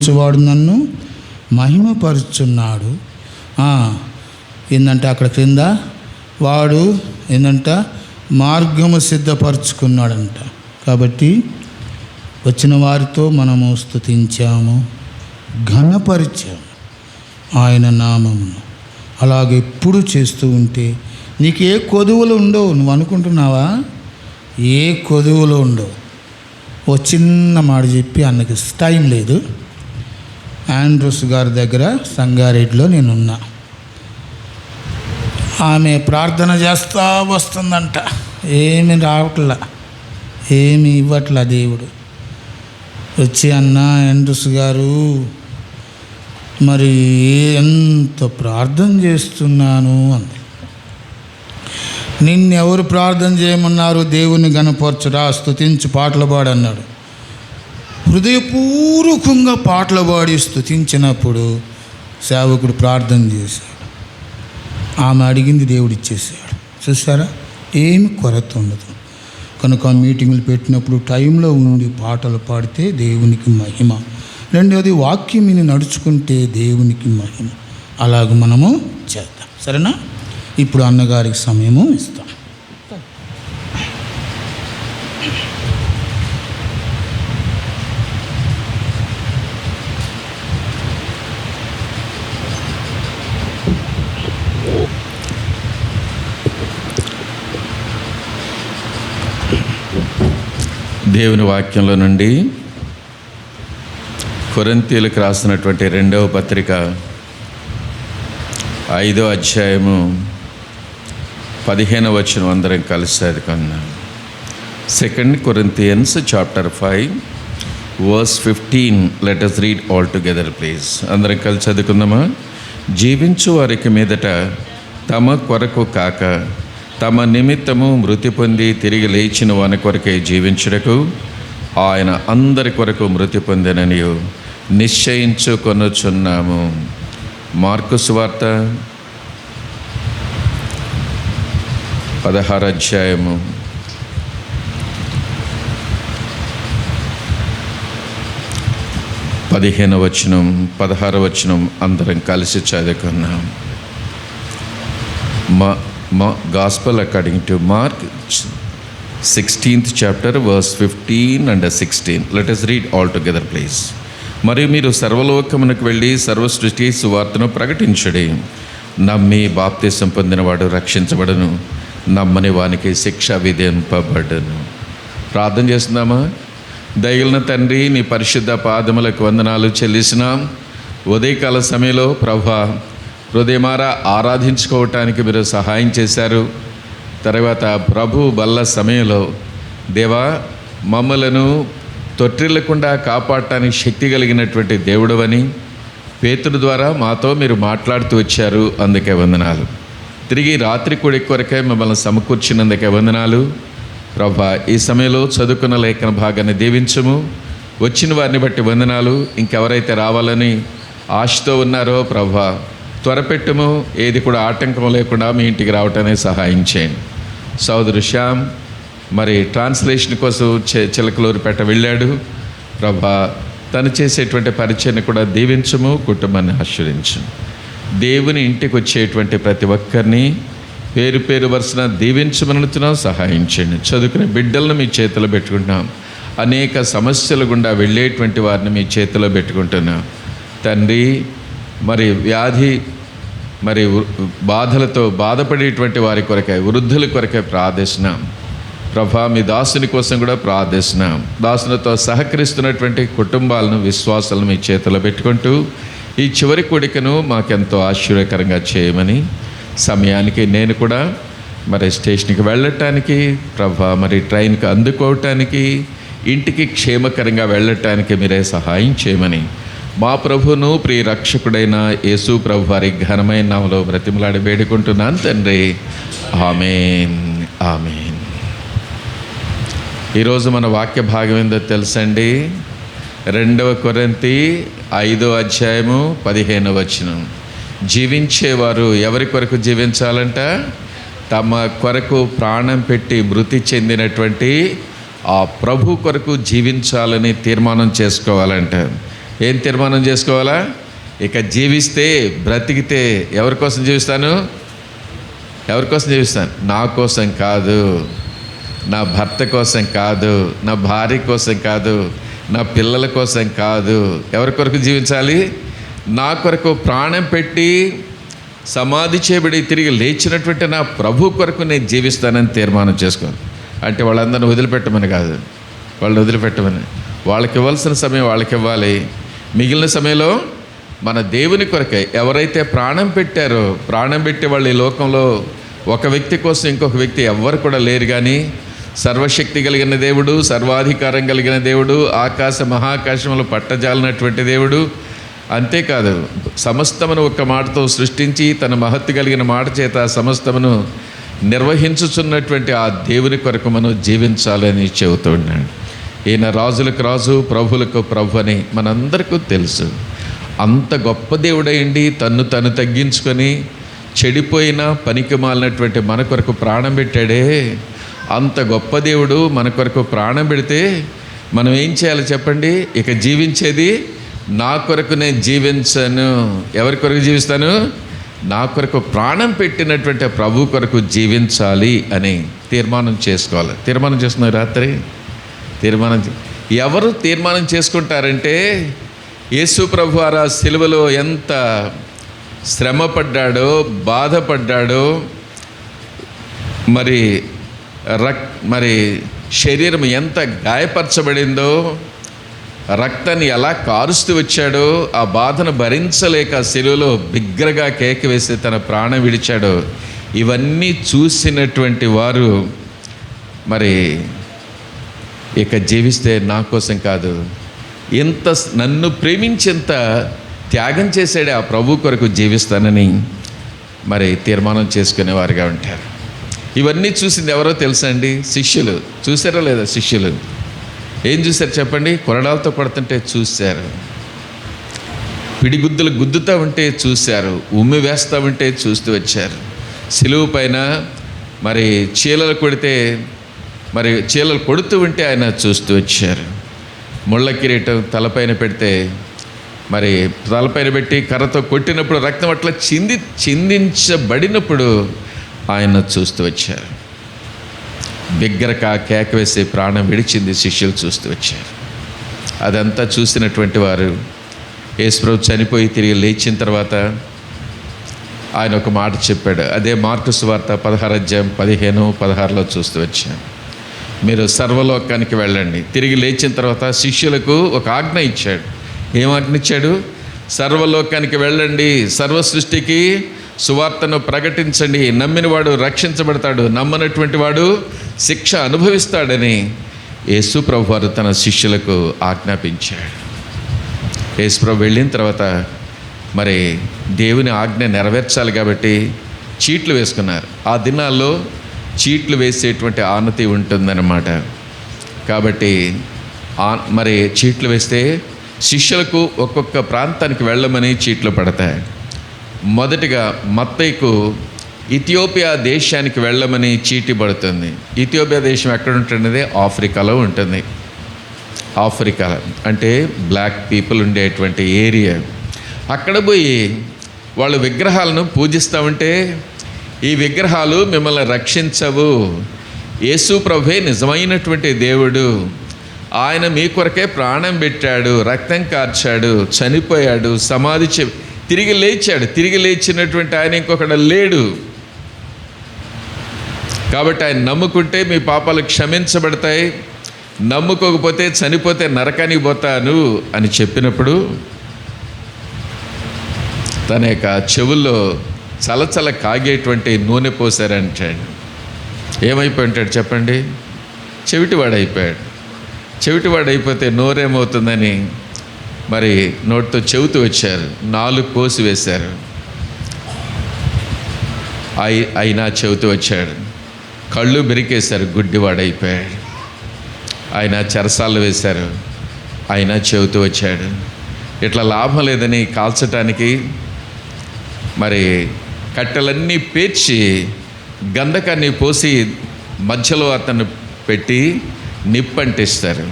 వాడు నన్ను మహిమపరుచున్నాడు. ఏంటంటే అక్కడ క్రింద వాడు ఏంటంట మార్గము సిద్ధపరచుకున్నాడంట. కాబట్టి వచ్చిన వారితో మనము స్తుతించాము, ఘనపరిచాము ఆయన నామమును. అలాగే ఎప్పుడు చేస్తూ ఉంటే నీకు ఏ కొదువులు ఉండవు. నువ్వు అనుకుంటున్నావా? ఏ కొదువులు ఉండవు. ఓ చిన్న మాట చెప్పి అన్నకి టైం లేదు. ఆండ్రూస్ గారి దగ్గర సంగారెడ్డిలో నేనున్నా. ఆమె ప్రార్థన చేస్తూ వస్తుందంట. ఏమి రావట్లా, ఏమి ఇవ్వట్లా దేవుడు. వచ్చి అన్న ఆండ్రూస్ గారు, మరి ఎంత ప్రార్థన చేస్తున్నాను అంది. నిన్నెవరు ప్రార్థన చేయమన్నారు? దేవుని గణపరచురా, స్తుతించి పాటలు పాడన్నాడు. హృదయపూర్వకంగా పాటలు పాడి స్తుతించినప్పుడు సేవకుడు ప్రార్థన చేశాడు. ఆమె అడిగింది దేవుడు ఇచ్చేసాడు. చూసారా, ఏమి కొరత ఉండదు. కనుక మీటింగులు పెట్టినప్పుడు టైంలో ఉండి పాటలు పాడితే దేవునికి మహిమ. రెండవది, వాక్యం విని నడుచుకుంటే దేవునికి మహిమ. అలాగ మనము చేద్దాం. సరేనా? ఇప్పుడు అన్నగారికి సమయము ఇస్తాం. దేవుని వాక్యంలో నుండి కొరింథీయులకు రాసినటువంటి 2వ పత్రిక 5వ అధ్యాయము 15వ వచనం అందరం కలిసి చదువుకున్నాం. 2 Corinthians chapter 5 verse 15. Let us read all together please. అందరం కలిసి చదువుకుందామా? జీవించు వారికి మీదట తమ కొరకు కాక తమ నిమిత్తము మృతి పొంది తిరిగి లేచిన వాని కొరకే జీవించుటకు ఆయన అందరి కొరకు మృతి పొందెనని నిశ్చయించుకొనుచున్నాము. మార్కు సువార్త 16వ అధ్యాయము 15వ వచనం 16వ వచనం అందరం కలిసి చదువుకున్నాం. Gospel according to Mark 16th chapter verse 15 and 16. Let us read all together please. మరియు మీరు సర్వలోకమునకు వెళ్ళి సర్వ సృష్టి సువార్తను ప్రకటించుడి. నమ్మి బాప్తిసం పొందినవాడు రక్షించబడును, నమ్మని వానికి శిక్ష విధింపబడును. ప్రార్థన చేస్తున్నామా? దయగలిగిన తండ్రి, నీ పరిశుద్ధ పాదములకు వందనాలు చెల్లిస్తున్నాం. ఉదయకాల సమయంలో ప్రభువా హృదయమారా ఆరాధించుకోవటానికి మీరు సహాయం చేశారు. తర్వాత ప్రభు బల్ల సమయంలో దేవా మమ్మలను తొట్టిల్లకుండా కాపాడటానికి శక్తి కలిగినటువంటి దేవుడవని పేతురు ద్వారా మాతో మీరు మాట్లాడుతూ వచ్చారు. అందుకే వందనాలు. తిరిగి రాత్రి కూడి కొరకే మిమ్మల్ని సమకూర్చినందుకే వందనాలు. ప్రభా ఈ సమయంలో చదువుకున్న లేఖన భాగాన్ని దీవించము. వచ్చిన వారిని బట్టి వందనాలు. ఇంకెవరైతే రావాలని ఆశతో ఉన్నారో ప్రభా త్వరపెట్టుము. ఏది కూడా ఆటంకం లేకుండా మీ ఇంటికి రావటానికి సహాయం చేయండి. సోదరు శ్యామ్ మరి ట్రాన్స్లేషన్ కోసం చిలకలూరుపేట వెళ్ళాడు. ప్రభా తను చేసేటువంటి పరిచయను కూడా దీవించము, కుటుంబాన్ని ఆశీర్వదించు. దేవుని ఇంటికి వచ్చేటువంటి ప్రతి ఒక్కరిని పేరు పేరు వరుసన దీవించమనుతున్నాం, సహాయం చేయండి. చదువుకునే బిడ్డలను మీ చేతిలో పెట్టుకుంటున్నాం. అనేక సమస్యల గుండా వెళ్ళేటువంటి వారిని మీ చేతిలో పెట్టుకుంటున్నాం తండ్రి. మరి వ్యాధి మరి బాధలతో బాధపడేటువంటి వారి కొరకై, వృద్ధుల కొరకై ప్రార్థిస్తున్నాం ప్రభా. మీ దాసుని కోసం కూడా ప్రార్థిస్తున్నాం. దాసునితో సహకరిస్తున్నటువంటి కుటుంబాలను, విశ్వాసాలను మీ చేతిలో పెట్టుకుంటూ ఈ చివరి కోడికను మాకెంతో ఆశ్చర్యకరంగా చేయమని, సమయానికి నేను కూడా మరి స్టేషన్కి వెళ్ళటానికి ప్రభా, మరి ట్రైన్కి అందుకోవటానికి, ఇంటికి క్షేమకరంగా వెళ్ళటానికి మీరే సహాయం చేయమని మా ప్రభును ప్రియ రక్షకుడైన యేసు ప్రభు వారి ఘనమైన నామములో బ్రతిమలాడి వేడుకుంటున్నాను తండ్రి. ఆమేన్, ఆమేన్. ఈరోజు మన వాక్య భాగం ఏందో తెలుసండి? 2 కొరింథీ 5వ అధ్యాయము 15వ వచనం. జీవించేవారు ఎవరి కొరకు జీవించాలంట? తమ కొరకు ప్రాణం పెట్టి మృతి చెందినటువంటి ఆ ప్రభు కొరకు జీవించాలని తీర్మానం చేసుకోవాలంట. ఏం తీర్మానం చేసుకోవాలా? ఇక జీవిస్తే, బ్రతికితే ఎవరి కోసం జీవిస్తాను? ఎవరి కోసం జీవిస్తాను? నా కోసం కాదు, నా భర్త కోసం కాదు, నా భార్య కోసం కాదు, నా పిల్లల కోసం కాదు. ఎవరి కొరకు జీవించాలి? నా కొరకు ప్రాణం పెట్టి సమాధి చేయబడి తిరిగి లేచినటువంటి నా ప్రభు కొరకు నేను జీవిస్తానని తీర్మానం చేసుకోను. అంటే వాళ్ళందరిని వదిలిపెట్టమని కాదు, వాళ్ళని వదిలిపెట్టమని. వాళ్ళకి ఇవ్వాల్సిన సమయం వాళ్ళకి ఇవ్వాలి. మిగిలిన సమయంలో మన దేవుని కొరకై ఎవరైతే ప్రాణం పెట్టారో, ప్రాణం పెట్టి వాళ్ళు ఈ లోకంలో ఒక వ్యక్తి కోసం ఇంకొక వ్యక్తి ఎవ్వరు కూడా లేరు. కానీ సర్వశక్తి కలిగిన దేవుడు, సర్వాధికారం కలిగిన దేవుడు, ఆకాశ మహాకాశంలో పట్టజాలినటువంటి దేవుడు, అంతేకాదు సమస్తమును ఒక్క మాటతో సృష్టించి తన మహత్తు కలిగిన మాట చేత సమస్తమును నిర్వహించుచున్నటువంటి ఆ దేవుని కొరకు మనం జీవించాలని చెబుతూ ఉన్నాడు. ఈయన రాజులకు రాజు, ప్రభులకు ప్రభు అని మనందరికీ తెలుసు. అంత గొప్ప దేవుడైండి తను తగ్గించుకొని చెడిపోయిన పనికి మాలినటువంటి మన కొరకు ప్రాణం పెట్టాడే. అంత గొప్ప దేవుడు మన కొరకు ప్రాణం పెడితే మనం ఏం చేయాలి చెప్పండి? ఇక జీవించేది నా కొరకు నేను జీవించను. ఎవరి కొరకు జీవిస్తాను? నా కొరకు ప్రాణం పెట్టినటువంటి ప్రభు కొరకు జీవించాలి అని తీర్మానం చేసుకోవాలి. తీర్మానం చేస్తున్నారు రాత్రి. ఎవరు తీర్మానం చేసుకుంటారంటే, యేసు ప్రభు వారు సిలువలో ఎంత శ్రమపడ్డాడో, బాధపడ్డాడో, మరి శరీరం ఎంత గాయపరచబడిందో, రక్తాన్ని ఎలా కారుస్తూ వచ్చాడో, ఆ బాధను భరించలేక సిలువలో బిగ్గరగా కేక వేసి తన ప్రాణం విడిచాడో, ఇవన్నీ చూసినటువంటి వారు మరి ఇక జీవిస్తే నా కోసం కాదు, ఇంత నన్ను ప్రేమించేంత త్యాగం చేసాడే ఆ ప్రభు కొరకు జీవిస్తానని మరి తీర్మానం చేసుకునేవారుగా ఉంటారు. ఇవన్నీ చూసింది ఎవరో తెలుసా అండి? శిష్యులు. చూసారా లేదా? శిష్యులు ఏం చూశారు చెప్పండి? కొరడాలతో కొడుతుంటే చూశారు, పిడిగుద్దులు గుద్దుతూ ఉంటే చూశారు, ఉమ్మి వేస్తూ ఉంటే చూస్తూ వచ్చారు. సిలువు పైన మరి చీలలు కొడుతూ ఉంటే ఆయన చూస్తూ వచ్చారు. ముళ్ళ కిరీటం తలపైన పెడితే మరి తలపైన పెట్టి కర్రతో కొట్టినప్పుడు రక్తం అట్లా చిందించబడినప్పుడు ఆయన చూస్తూ వచ్చారు. బిగ్గరగా కేక వేసి ప్రాణం విడిచింది శిష్యులు చూస్తూ వచ్చారు. అదంతా చూసినటువంటి వారు యేసుప్రభు చనిపోయి తిరిగి లేచిన తర్వాత ఆయన ఒక మాట చెప్పాడు. అదే మార్కు సువార్త 16:15-16 చూస్తూ వచ్చాను. మీరు సర్వలోకానికి వెళ్ళండి. తిరిగి లేచిన తర్వాత శిష్యులకు ఒక ఆజ్ఞ ఇచ్చాడు. ఏం ఆజ్ఞ ఇచ్చాడు? సర్వలోకానికి వెళ్ళండి, సర్వ సృష్టికి సువార్తను ప్రకటించండి, నమ్మినవాడు రక్షించబడతాడు, నమ్మనటువంటి వాడు శిక్ష అనుభవిస్తాడని యేసు ప్రభు వారు తన శిష్యులకు ఆజ్ఞాపించాడు. యేసు ప్రభు వెళ్ళిన తర్వాత మరి దేవుని ఆజ్ఞ నెరవేర్చాలి కాబట్టి చీట్లు వేసుకున్నారు. ఆ దినాల్లో చీట్లు వేసేటువంటి ఆనతి ఉంటుందన్నమాట. కాబట్టి మరి చీట్లు వేస్తే శిష్యులకు ఒక్కొక్క ప్రాంతానికి వెళ్ళమని చీట్లు పడతాయి. మొదటిగా మత్తయికు ఇథియోపియా దేశానికి వెళ్ళమని చీటీ పడుతుంది. ఇథియోపియా దేశం ఎక్కడ ఉంటున్నది? ఆఫ్రికాలో ఉంటుంది. ఆఫ్రికా అంటే బ్లాక్ పీపుల్ ఉండేటువంటి ఏరియా. అక్కడ పోయి వాళ్ళు విగ్రహాలను పూజిస్తూ ఉంటే, ఈ విగ్రహాలు మిమ్మల్ని రక్షించవు, యేసు ప్రభువే నిజమైనటువంటి దేవుడు, ఆయన మీ కొరకే ప్రాణం పెట్టాడు, రక్తం కార్చాడు, చనిపోయాడు, తిరిగి లేచాడు, తిరిగి లేచినటువంటి ఆయన ఇంకొకడు లేడు, కాబట్టి ఆయన నమ్ముకుంటే మీ పాపాలు క్షమించబడతాయి, నమ్ముకోకపోతే చనిపోతే నరకానికి పోతాను అని చెప్పినప్పుడు తన యొక్క చెవుల్లో చలచల కాగేటువంటి నూనె పోసారంటాడు. ఏమైపోయి ఉంటాడు చెప్పండి? చెవిటివాడైపోయాడు. చెవిటివాడైపోతే నోరేమవుతుందని మరి నోటితో చెబుతూ వచ్చారు. 4 కోసి వేశారు. అయినా చెబుతూ వచ్చాడు. కళ్ళు బెరికేశారు, గుడ్డివాడైపోయాడు. ఆయన చెరసాలు వేశారు, అయినా చెబుతూ వచ్చాడు. ఇట్లా లాభం లేదని కాల్చటానికి మరి కట్టెలన్నీ పేర్చి గంధకాన్ని పోసి మధ్యలో అతను పెట్టి నిప్పంటిస్తారు.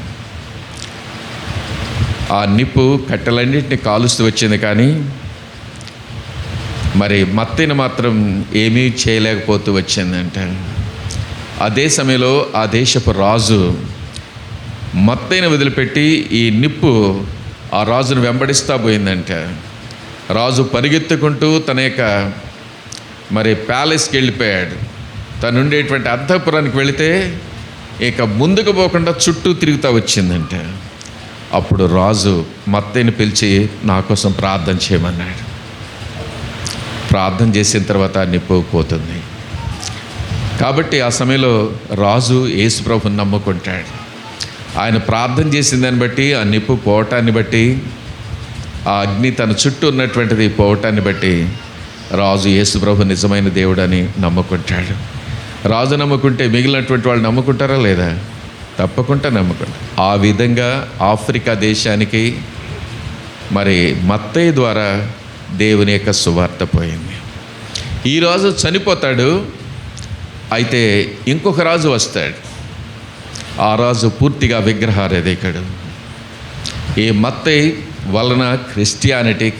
ఆ నిప్పు కట్టెలన్నింటినీ కాలుస్తూ వచ్చింది, కానీ మరి మత్తయిని మాత్రం ఏమీ చేయలేకపోతూ వచ్చిందంట. అదే సమయంలో ఆ దేశపు రాజు మత్తయిని వదిలిపెట్టి ఈ నిప్పు ఆ రాజును వెంబడిస్తూ పోయిందంట. రాజు పరిగెత్తుకుంటూ తన యొక్క మరి ప్యాలెస్కి వెళ్ళిపోయాడు. తను ఉండేటువంటి అంతఃపురానికి వెళితే ఇక ముందుకు పోకుండా చుట్టూ తిరుగుతూ వచ్చిందంట. అప్పుడు రాజు మత్తయిని పిలిచి నా కోసం ప్రార్థన చేయమన్నాడు. ప్రార్థన చేసిన తర్వాత నిప్పు పోతుంది. కాబట్టి ఆ సమయంలో రాజు యేసుప్రభుని నమ్ముకుంటాడు. ఆయన ప్రార్థన చేసిన దాన్ని బట్టి, ఆ నిప్పు పోవటాన్ని బట్టి, ఆ అగ్ని తన చుట్టూ ఉన్నటువంటిది పోవటాన్ని బట్టి రాజు యేసుప్రభు నిజమైన దేవుడని నమ్ముకుంటాడు. రాజు నమ్ముకుంటే మిగిలినటువంటి వాళ్ళు నమ్ముకుంటారా లేదా? తప్పకుండా నమ్ముకుంటారు. ఆ విధంగా ఆఫ్రికా దేశానికి మరి మత్తయి ద్వారా దేవుని యొక్క సువార్త పోయింది. ఈ రాజు చనిపోతాడు, అయితే ఇంకొక రాజు వస్తాడు. ఆ రాజు పూర్తిగా విగ్రహారాధికుడు. ఈ మత్తయి వలన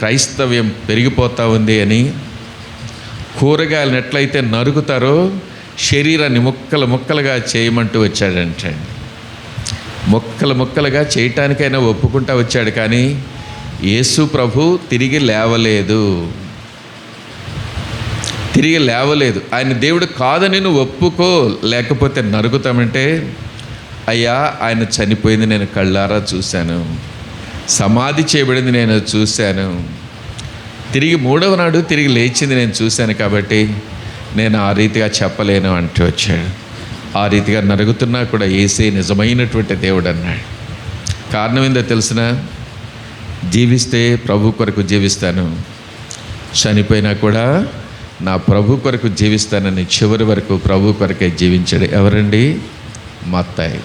క్రైస్తవ్యం పెరిగిపోతూ ఉంది అని కూరగాయలను ఎట్లయితే నరుకుతారో శరీరాన్ని ముక్కలు ముక్కలుగా చేయమంటూ వచ్చాడంటే, ముక్కలు ముక్కలుగా చేయటానికైనా ఒప్పుకుంటా వచ్చాడు. కానీ యేసు ప్రభు తిరిగి లేవలేదు. ఆయన దేవుడు కాదని నువ్వు ఒప్పుకో, లేకపోతే నరుకుతామంటే, అయ్యా ఆయన చనిపోయింది నేను కళ్ళారా చూశాను, సమాధి చేయబడింది నేను చూశాను, తిరిగి మూడవ నాడు తిరిగి లేచింది నేను చూశాను, కాబట్టి నేను ఆ రీతిగా చెప్పలేను అంటూ వచ్చాడు. ఆ రీతిగా నరుగుతున్నా కూడా యేసే నిజమైనటువంటి దేవుడు అన్నాడు. కారణం ఏందో తెలిసిన, జీవిస్తే ప్రభు కొరకు జీవిస్తాను, చనిపోయినా కూడా నా ప్రభు కొరకు జీవిస్తానని చివరి వరకు ప్రభు కొరకే జీవించాడు. ఎవరండి? మత్తయి.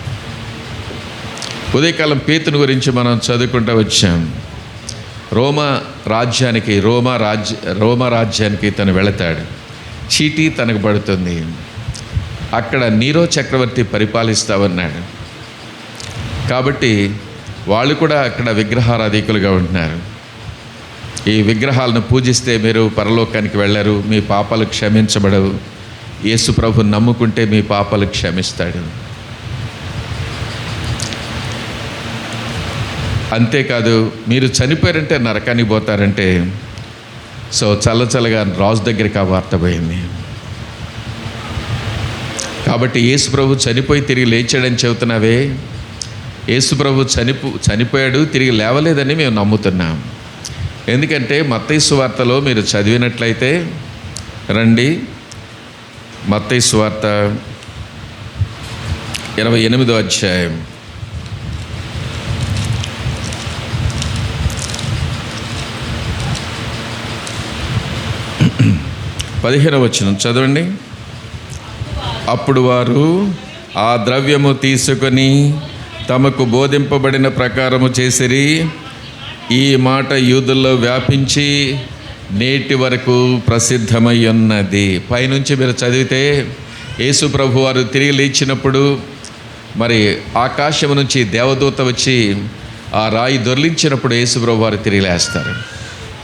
ఉదయకాలం పేతుని గురించి మనం చదువుకుంటూ వచ్చాం. రోమా రాజ్యానికి తను వెళతాడు. చీటీ తనకు పడుతుంది. అక్కడ నీరో చక్రవర్తి పరిపాలిస్తూ ఉన్నాడు. కాబట్టి వాళ్ళు కూడా అక్కడ విగ్రహారాధికులుగా ఉంటున్నారు. ఈ విగ్రహాలను పూజిస్తే మీరు పరలోకానికి వెళ్ళరు, మీ పాపాలు క్షమించబడవు. యేసు ప్రభుని నమ్ముకుంటే మీ పాపాలు క్షమిస్తాడు. అంతేకాదు, మీరు చనిపోయారంటే నరకానికి పోతారంటే, సో చల్లగా రాజు దగ్గరికి ఆ వార్త పోయింది. కాబట్టి యేసు ప్రభు చనిపోయి తిరిగి లేచాడని చెబుతున్నావే, యేసు ప్రభు చనిపోయాడు తిరిగి లేవలేదని మేము నమ్ముతున్నాం. ఎందుకంటే మత్తయి సువార్తలో మీరు చదివినట్లయితే రండి, మత్తయి సువార్త 28వ అధ్యాయం 15వ వచనం చదవండి. అప్పుడు వారు ఆ ద్రవ్యము తీసుకొని తమకు బోధింపబడిన ప్రకారము చేసిరి. ఈ మాట యూదుల్లో వ్యాపించి నేటి వరకు ప్రసిద్ధమై ఉన్నది. పైనుంచి మీరు చదివితే యేసు ప్రభు వారు తిరిగి లేచినప్పుడు మరి ఆకాశం నుంచి దేవదూత వచ్చి ఆ రాయి దొర్లించినప్పుడు యేసు ప్రభు వారు తిరిగి లేస్తారు.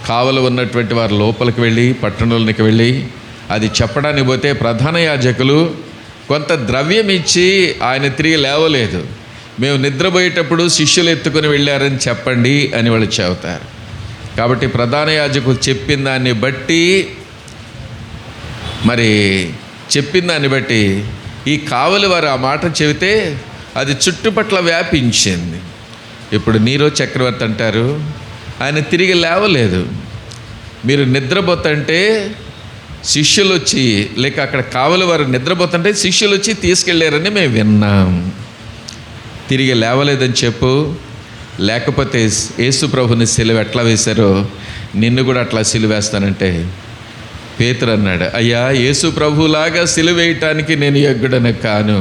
కావలి ఉన్నటువంటి వారు లోపలికి వెళ్ళి పట్టణంలోనికి వెళ్ళి అది చెప్పడానికి పోతే ప్రధాన యాజకులు కొంత ద్రవ్యం ఇచ్చి ఆయన తిరిగి లేవలేదు, మేము నిద్రపోయేటప్పుడు శిష్యులు ఎత్తుకొని వెళ్ళారని చెప్పండి అని వాళ్ళు చెబుతారు. కాబట్టి ప్రధాన యాజకులు చెప్పిన దాన్ని బట్టి ఈ కావలి వారు ఆ మాట చెబితే అది చుట్టుపట్ల వ్యాపించింది. ఇప్పుడు నీరో చక్రవర్తి అంటారు ఆయన తిరిగి లేవలేదు, మీరు నిద్రపోతుంటే శిష్యులు వచ్చి, లేక అక్కడ కావలి వారు నిద్రపోతుంటే శిష్యులు వచ్చి తీసుకెళ్ళారని మేము విన్నాం, తిరిగి లేవలేదని చెప్పు, లేకపోతే యేసు ప్రభుని సిలువ ఎట్లా వేశారో నిన్ను కూడా అట్లా సిలువ వేస్తానంటే పేతురు అన్నాడు, అయ్యా యేసు ప్రభులాగా సిలువ వేయటానికి నేను యోగ్యుడను కాను,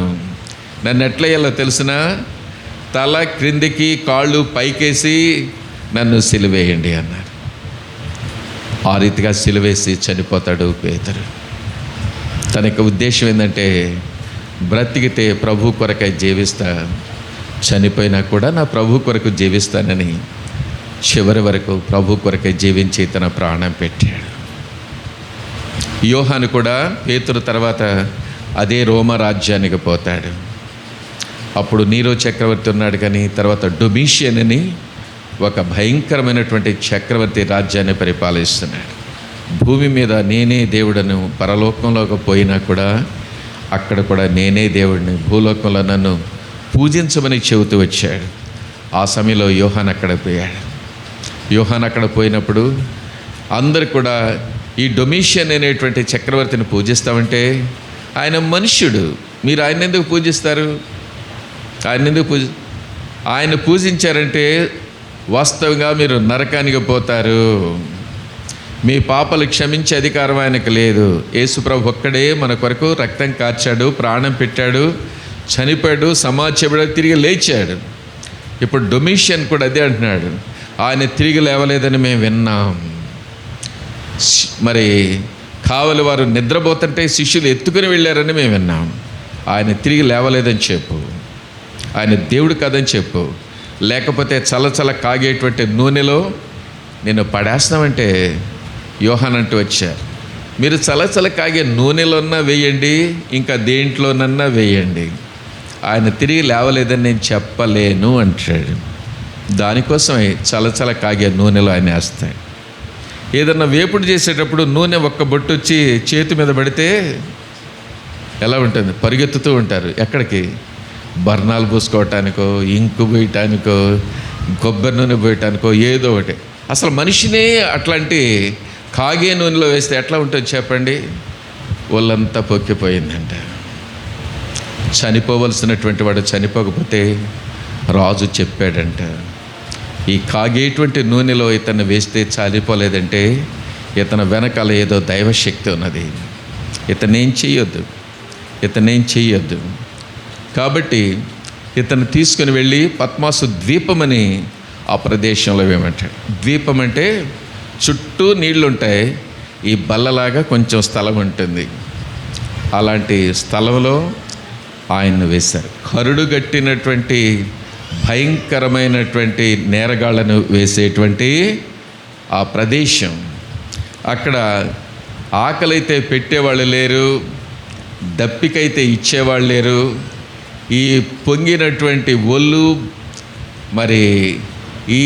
నన్ను ఎట్లా వేయాలో తెలిసినా తల క్రిందికి కాళ్ళు పైకేసి నన్ను సిలువేయండి అన్నారు. ఆ రీతిగా సిలువేసి చనిపోతాడు పేతురు. తన యొక్క ఉద్దేశం ఏంటంటే బ్రతికితే ప్రభు కొరకై జీవిస్తా, చనిపోయినా కూడా నా ప్రభు కొరకు జీవిస్తానని చివరి వరకు ప్రభు కొరకే జీవించి తన ప్రాణం పెట్టాడు. యోహాను కూడా పేతురు తర్వాత అదే రోమ రాజ్యానికి పోతాడు. అప్పుడు నీరో చక్రవర్తి ఉన్నాడు, కానీ తర్వాత డొమిషియన్ అని ఒక భయంకరమైనటువంటి చక్రవర్తి రాజ్యాన్ని పరిపాలిస్తున్నాడు. భూమి మీద నేనే దేవుడను, పరలోకంలోకి పోయినా కూడా అక్కడ కూడా నేనే దేవుడిని, భూలోకంలో నన్ను పూజించమని చెబుతూ వచ్చాడు. ఆ సమయంలో యోహాను అక్కడ పోయాడు. యోహాను అక్కడ పోయినప్పుడు అందరు కూడా ఈ డొమిషియన్ అనేటువంటి చక్రవర్తిని పూజిస్తామంటే ఆయన మనుష్యుడు, మీరు ఆయన ఎందుకు పూజిస్తారు? ఆయన పూజించారంటే వాస్తవంగా మీరు నరకానికి పోతారు. మీ పాపలు క్షమించే అధికారం ఆయనకు లేదు. యేసుప్రభు ఒక్కడే మన కొరకు రక్తం కార్చాడు, ప్రాణం పెట్టాడు, చనిపోయాడు, సమాజపడాడు, తిరిగి లేచాడు. ఇప్పుడు డొమిషియన్ కూడా అదే అంటున్నాడు, ఆయన తిరిగి లేవలేదని మేము విన్నాం. మరి కావలి వారు నిద్రపోతుంటే శిష్యులు ఎత్తుకుని వెళ్ళారని మేము విన్నాం. ఆయన తిరిగి లేవలేదని చెప్పు, ఆయన దేవుడు కాదని చెప్పు, లేకపోతే చల్లచల్ల కాగేటువంటి నూనెలో నిన్ను పడేస్తామంటే యోహాను అంటూ వచ్చారు. మీరు చల్లచల్ల కాగే నూనెలోన్నా వేయండి, ఇంకా దేంట్లోనన్నా వేయండి, ఆయన తిరిగి లేవలేదని నేను చెప్పలేను అంటాడు. దానికోసమే చల్లచల్ల కాగే నూనెలో ఆయన వేస్తాడు. ఏదన్నా వేపుడు చేసేటప్పుడు నూనె ఒక్క బొట్టు వచ్చి చేతి మీద పడితే ఎలా ఉంటుంది? పరిగెత్తుతూ ఉంటారు. ఎక్కడికి? బర్నాలు పూసుకోవటానికో, ఇంకు పోయటానికో, కొబ్బరి నూనె పోయటానికో, ఏదో ఒకటి. అసలు మనిషినే అట్లాంటి కాగే నూనెలో వేస్తే ఎట్లా ఉంటుంది చెప్పండి? ఒళ్ళంతా పొక్కిపోయిందంట. చనిపోవలసినటువంటి వాడు చనిపోకపోతే రాజు చెప్పాడంట, ఈ కాగేటువంటి నూనెలో ఇతను వేస్తే చనిపోలేదంటే ఇతను వెనకాల ఏదో దైవశక్తి ఉన్నది, ఇతనేం చెయ్యొద్దు. కాబట్టి ఇతను తీసుకుని వెళ్ళి పద్మాసు ద్వీపమని ఆ ప్రదేశంలో వేయమంటాడు. ద్వీపం అంటే చుట్టూ నీళ్లు ఉంటాయి, ఈ బల్లలాగా కొంచెం స్థలం ఉంటుంది. అలాంటి స్థలంలో ఆయన్ను వేశారు. కరుడుగట్టినటువంటి భయంకరమైనటువంటి నేరగాళ్లను వేసేటువంటి ఆ ప్రదేశం. అక్కడ ఆకలైతే పెట్టేవాళ్ళు లేరు, దప్పికైతే ఇచ్చేవాళ్ళు లేరు. ఈ పొంగినటువంటి ఒళ్ళు, మరి ఈ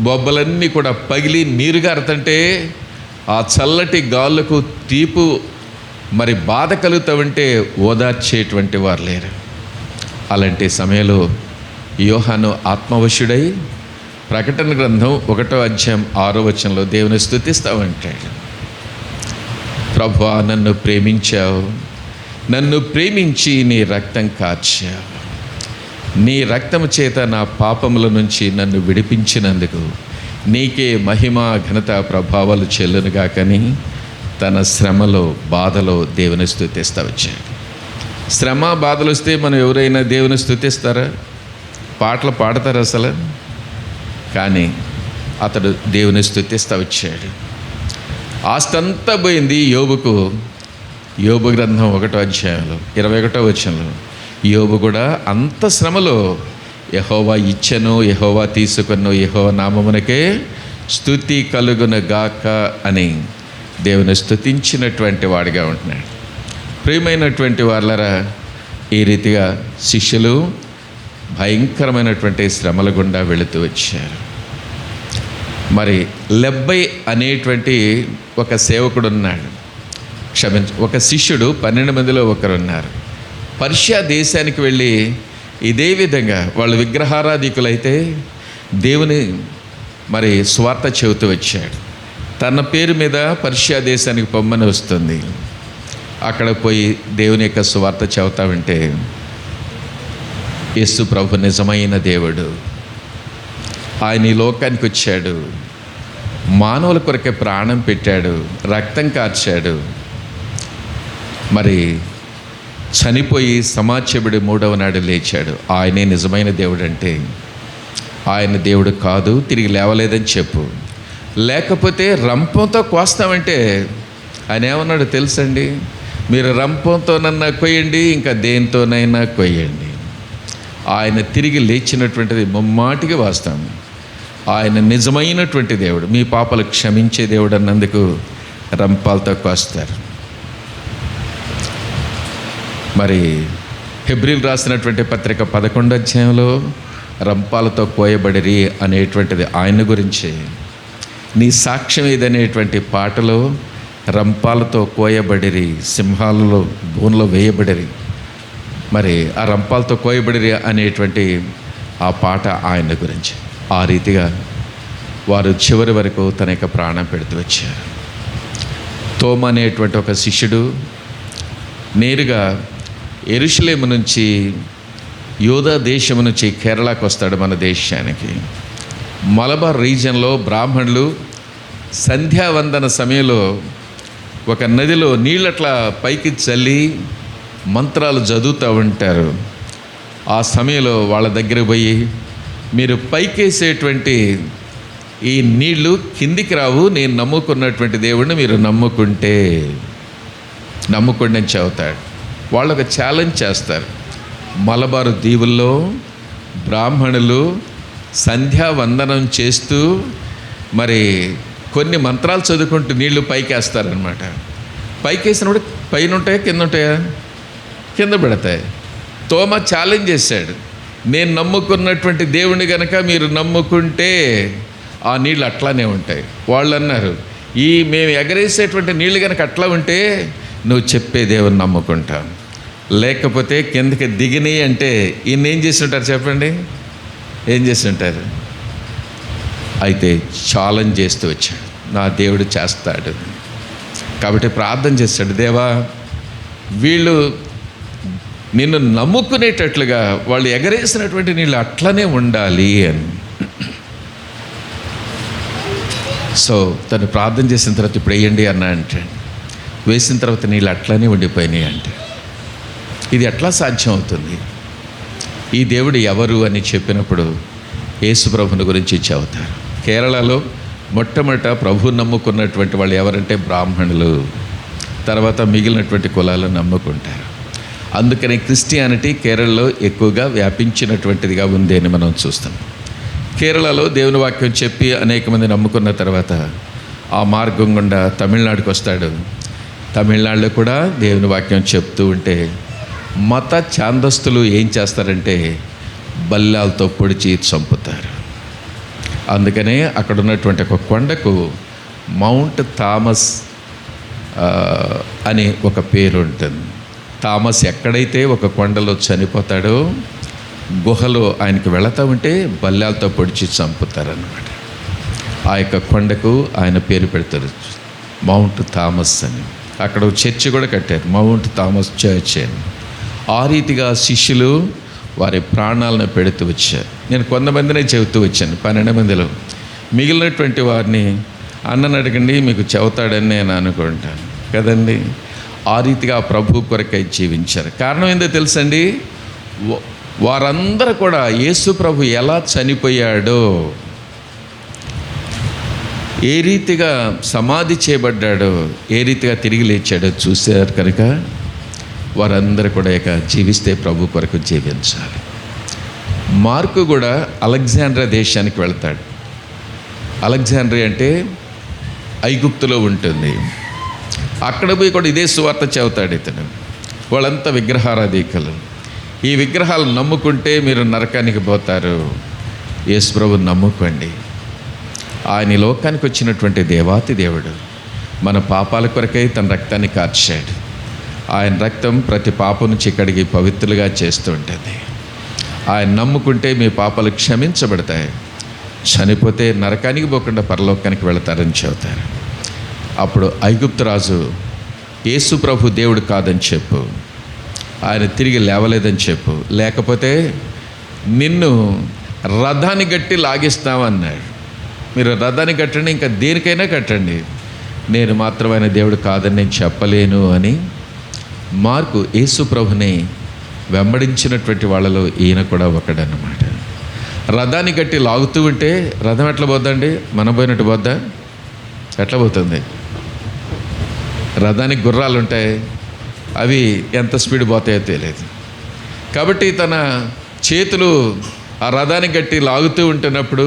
బొబ్బలన్నీ కూడా పగిలి నీరుగారుతుంటే ఆ చల్లటి గాళ్ళకు తీపు మరి బాధ కలుగుతూ ఉంటే ఓదార్చేటువంటి వారు లేరు. అలాంటి సమయంలో యోహాను ఆత్మవశుడై ప్రకటన గ్రంథం 1వ అధ్యాయం 6వ వచనంలో దేవుని స్తుతిస్తామంటాడు. ప్రభువా, నన్ను ప్రేమించావు, నన్ను ప్రేమించి నీ రక్తం కార్చావు, నీ రక్తము చేత నా పాపముల నుంచి నన్ను విడిపించినందుకు నీకే మహిమ ఘనత ప్రభావాలు చెల్లునుగాకని తన శ్రమలో బాధలో దేవుని స్తుతిస్తూ వచ్చాడు. శ్రమ బాధలు వస్తే మనం ఎవరైనా దేవుని స్తుతిస్తారా? పాటలు పాడతారు అసలు? కానీ అతడు దేవుని స్తుతిస్తూ వచ్చాడు. ఆస్తంతా పోయింది యోబుకు. యోబు గ్రంథం 1వ అధ్యాయంలో 21వ వచనంలో యోబు కూడా అంత శ్రమలో యెహోవా ఇచ్చెను, యెహోవా తీసుకొను, యెహోవా నామమునకే స్తుతి కలుగును గాక అని దేవుని స్తుతించినటువంటి వాడిగా ఉంటున్నాడు. ప్రియమైనటువంటి వాళ్ళరా, ఈ రీతిగా శిష్యులు భయంకరమైనటువంటి శ్రమల గుండా వెళుతూ వచ్చారు. మరి లెబ్బై అనేటువంటి ఒక సేవకుడు ఉన్నాడు, ఒక శిష్యుడు 12 మందిలో ఒకరున్నారు. పర్షియా దేశానికి వెళ్ళి ఇదే విధంగా వాళ్ళు విగ్రహారాధికులైతే దేవుని మరి స్వార్థ చెబుతూ వచ్చాడు. తన పేరు మీద పర్షియా దేశానికి పొమ్మని వస్తుంది. అక్కడ పోయి దేవుని యొక్క స్వార్థ చెబుతామంటే యేసు ప్రభు నిజమైన దేవుడు, ఆయన ఈ లోకానికి వచ్చాడు, మానవుల కొరకే ప్రాణం పెట్టాడు, రక్తం కార్చాడు, మరి చనిపోయి సమాజబడి 3వ నాడు లేచాడు. ఆయనే నిజమైన దేవుడు అంటే ఆయన దేవుడు కాదు, తిరిగి లేవలేదని చెప్పు. లేకపోతే రంపంతో కోస్తామంటే ఆయన ఏమన్నాడు తెలుసండి? మీరు రంపంతోనన్నా కొయ్యండి, ఇంకా దేనితోనైనా కొయ్యండి, ఆయన తిరిగి లేచినటువంటిది ముమ్మాటికి వాస్తాము. ఆయన నిజమైనటువంటి దేవుడు, మీ పాపలు క్షమించే దేవుడు అన్నందుకు రంపాలతో కోస్తారు. మరి హెబ్రీలు రాసినటువంటి పత్రిక 11వ అధ్యాయంలో రంపాలతో కోయబడిరి అనేటువంటిది ఆయన గురించి. నీ సాక్ష్యం ఏదనేటువంటి పాటలో రంపాలతో కోయబడిరి, సింహాలలో బోన్లో వేయబడిరి. మరి ఆ రంపాలతో కోయబడిరి అనేటువంటి ఆ పాట ఆయన గురించి. ఆ రీతిగా వారు చివరి వరకు తన యొక్క ప్రాణం పెడుతూ వచ్చారు. తోమ అనేటువంటి ఒక శిష్యుడు నేరుగా యెరూషలేము నుంచి, యోధా దేశము నుంచి కేరళకు వస్తాడు మన దేశానికి. మలబార్ రీజియన్లో బ్రాహ్మణులు సంధ్యావందన సమయంలో ఒక నదిలో నీళ్ళట్లా పైకి చల్లి మంత్రాలు చదువుతూ ఉంటారు. ఆ సమయంలో వాళ్ళ దగ్గర పోయి, మీరు పైకేసేటువంటి ఈ నీళ్లు కిందికి రావు, నేను నమ్ముకున్నటువంటి దేవుడిని మీరు నమ్ముకోండి అని చెబుతాడు. వాళ్ళు ఒక ఛాలెంజ్ చేస్తారు. మలబారు దీవుల్లో బ్రాహ్మణులు సంధ్యావందనం చేస్తూ మరి కొన్ని మంత్రాలు చదువుకుంటూ నీళ్లు పైకేస్తారనమాట. పైకేసినప్పుడు పైన ఉంటాయా కింద ఉంటాయా? కింద పెడతాయి. తోమ ఛాలెంజ్ చేశాడు, నేను నమ్ముకున్నటువంటి దేవుని కనుక మీరు నమ్ముకుంటే ఆ నీళ్ళు అట్లానే ఉంటాయి. వాళ్ళు అన్నారు, మేము ఎగరేసేటువంటి నీళ్ళు కనుక అట్లా ఉంటే నువ్వు చెప్పే దేవుని నమ్ముకుంటాం, లేకపోతే కిందకి దిగినాయి అంటే ఈయన ఏం చేసి ఉంటారు చెప్పండి? ఏం చేసి ఉంటారు? అయితే ఛాలెంజ్ చేస్తూ వచ్చాడు, నా దేవుడు చేస్తాడు. కాబట్టి ప్రార్థన చేస్తాడు, దేవా వీళ్ళు నిన్ను నమ్ముకునేటట్లుగా వాళ్ళు ఎగరేసినటువంటి నీళ్ళు అట్లనే ఉండాలి అని. సో తను ప్రార్థన చేసిన తర్వాత ఇప్పుడు వేయండి అన్నా అంటే వేసిన తర్వాత నీళ్ళు అట్లనే ఉండిపోయినాయి అంటే ఇది ఎట్లా సాధ్యం అవుతుంది? ఈ దేవుడు ఎవరు అని చెప్పినప్పుడు యేసు ప్రభుని గురించి చెబుతారు. కేరళలో మొట్టమొదట ప్రభు నమ్ముకున్నటువంటి వాళ్ళు ఎవరంటే బ్రాహ్మణులు, తర్వాత మిగిలినటువంటి కులాలు నమ్ముకుంటారు. అందుకని క్రిస్టియానిటీ కేరళలో ఎక్కువగా వ్యాపించినటువంటిదిగా ఉంది అని మనం చూస్తాం. కేరళలో దేవుని వాక్యం చెప్పి అనేక మంది నమ్ముకున్న తర్వాత ఆ మార్గం గుండా తమిళనాడుకి వస్తాడు. తమిళనాడులో కూడా దేవుని వాక్యం చెప్తూ ఉంటే మత ఛాందస్తులు ఏం చేస్తారంటే బల్లాలతో పొడిచి చంపుతారు. అందుకనే అక్కడ ఉన్నటువంటి ఒక కొండకు మౌంట్ థామస్ అని ఒక పేరు ఉంటుంది. థామస్ ఎక్కడైతే ఒక కొండలో చనిపోతాడో గుహలో ఆయనకు వెళతా ఉంటే బల్లాలతో పొడిచి చంపుతారన్నమాట. ఆ యొక్క కొండకు ఆయన పేరు పెడతారు, మౌంట్ థామస్ అని. అక్కడ చర్చి కూడా కట్టారు, మౌంట్ థామస్ చర్చ్ అని. ఆ రీతిగా శిష్యులు వారి ప్రాణాలను పెడుతూ వచ్చారు. నేను కొంతమందినే చెబుతూ వచ్చాను, 12 మందిలో. మిగిలినటువంటి వారిని అన్నని అడగండి, మీకు చెబుతాడని నేను అనుకుంటాను కదండి. ఆ రీతిగా ప్రభు కొరకై జీవించారు. కారణం ఏందో తెలుసండి, వారందరూ కూడా యేసు ప్రభు ఎలా చనిపోయాడో, ఏ రీతిగా సమాధి చేయబడ్డాడో, ఏ రీతిగా తిరిగి లేచాడో చూశారు కనుక వారందరూ కూడా ఇక జీవిస్తే ప్రభు కొరకు జీవించాలి. మార్కు కూడా అలెగ్జాండ్రియా దేశానికి వెళ్తాడు. అలెగ్జాండ్రియా అంటే ఐగుప్తులో ఉంటుంది. అక్కడ పోయి కూడా ఇదే సువార్త చెబుతాడు ఇతను. వాళ్ళంతా విగ్రహారాధికులు. ఈ విగ్రహాలు నమ్ముకుంటే మీరు నరకానికి పోతారు, యేసు ప్రభువుని నమ్ముకోండి. ఆయన లోకానికి వచ్చినటువంటి దేవాతి దేవుడు మన పాపాల కొరకై తన రక్తాన్ని కార్చాడు. ఆయన రక్తం ప్రతి పాపం నుంచి కడిగి పవిత్రులుగా చేస్తూ ఉంటుంది. ఆయన నమ్ముకుంటే మీ పాపాలు క్షమించబడతాయి, చనిపోతే నరకానికి పోకుండా పరలోకానికి వెళతారని చెబుతారు. అప్పుడు ఐగుప్తు రాజు యేసు ప్రభు దేవుడు కాదని చెప్పు, ఆయన తిరిగి లేవలేదని చెప్పు, లేకపోతే నిన్ను రథాన్ని గట్టి లాగిస్తామన్నాడు. మీరు రథాన్ని కట్టండి, ఇంకా దేనికైనా కట్టండి, నేను మాత్రమైన దేవుడు కాదని నేను చెప్పలేను అని మార్కు యేసు ప్రభుని వెంబడించినటువంటి వాళ్ళలో ఈయన కూడా ఒకడన్నమాట. రథాన్ని గట్టి లాగుతూ ఉంటే రథం ఎట్లా పోద్దండి? మనం పోయినట్టు పోద్దా? ఎట్లా పోతుంది? రథానికి గుర్రాలు ఉంటాయి, అవి ఎంత స్పీడ్ పోతాయో తెలియదు. కాబట్టి తన చేతులు ఆ రథాన్ని గట్టి లాగుతూ ఉంటున్నప్పుడు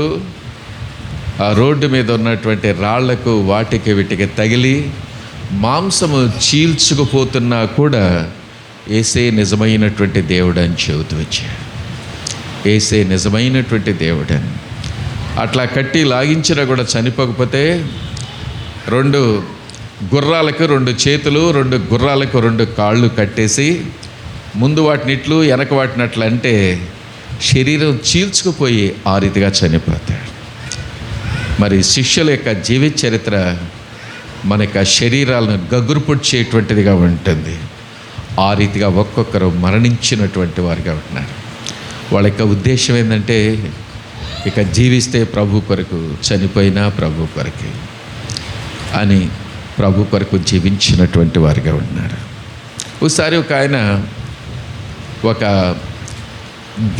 ఆ రోడ్డు మీద ఉన్నటువంటి రాళ్లకు వాటికి వీటికి తగిలి మాంసము చీల్చుకుపోతున్నా కూడా యేసే నిజమైనటువంటి దేవుడు అని చెబుతూ వచ్చాడు. యేసే నిజమైనటువంటి దేవుడని. అట్లా కట్టి లాగించినా కూడా చనిపోకపోతే 2 గుర్రాలకు 2 చేతులు, 2 గుర్రాలకు 2 కాళ్ళు కట్టేసి ముందు వాటినిట్లు వెనక వాటినట్లు అంటే శరీరం చీల్చుకుపోయి ఆ రీతిగా చనిపోతాడు. మరి శిష్యుల యొక్క జీవిత చరిత్ర మన యొక్క శరీరాలను గగురుపుడ్చేటువంటిదిగా ఉంటుంది. ఆ రీతిగా ఒక్కొక్కరు మరణించినటువంటి వారుగా ఉంటున్నారు. వాళ్ళ యొక్క ఉద్దేశం ఏంటంటే ఇక జీవిస్తే ప్రభు కొరకు, చనిపోయినా ప్రభు కొరకే అని ప్రభు కొరకు జీవించినటువంటి వారుగా ఉన్నారు. ఒకసారి ఒక ఆయన ఒక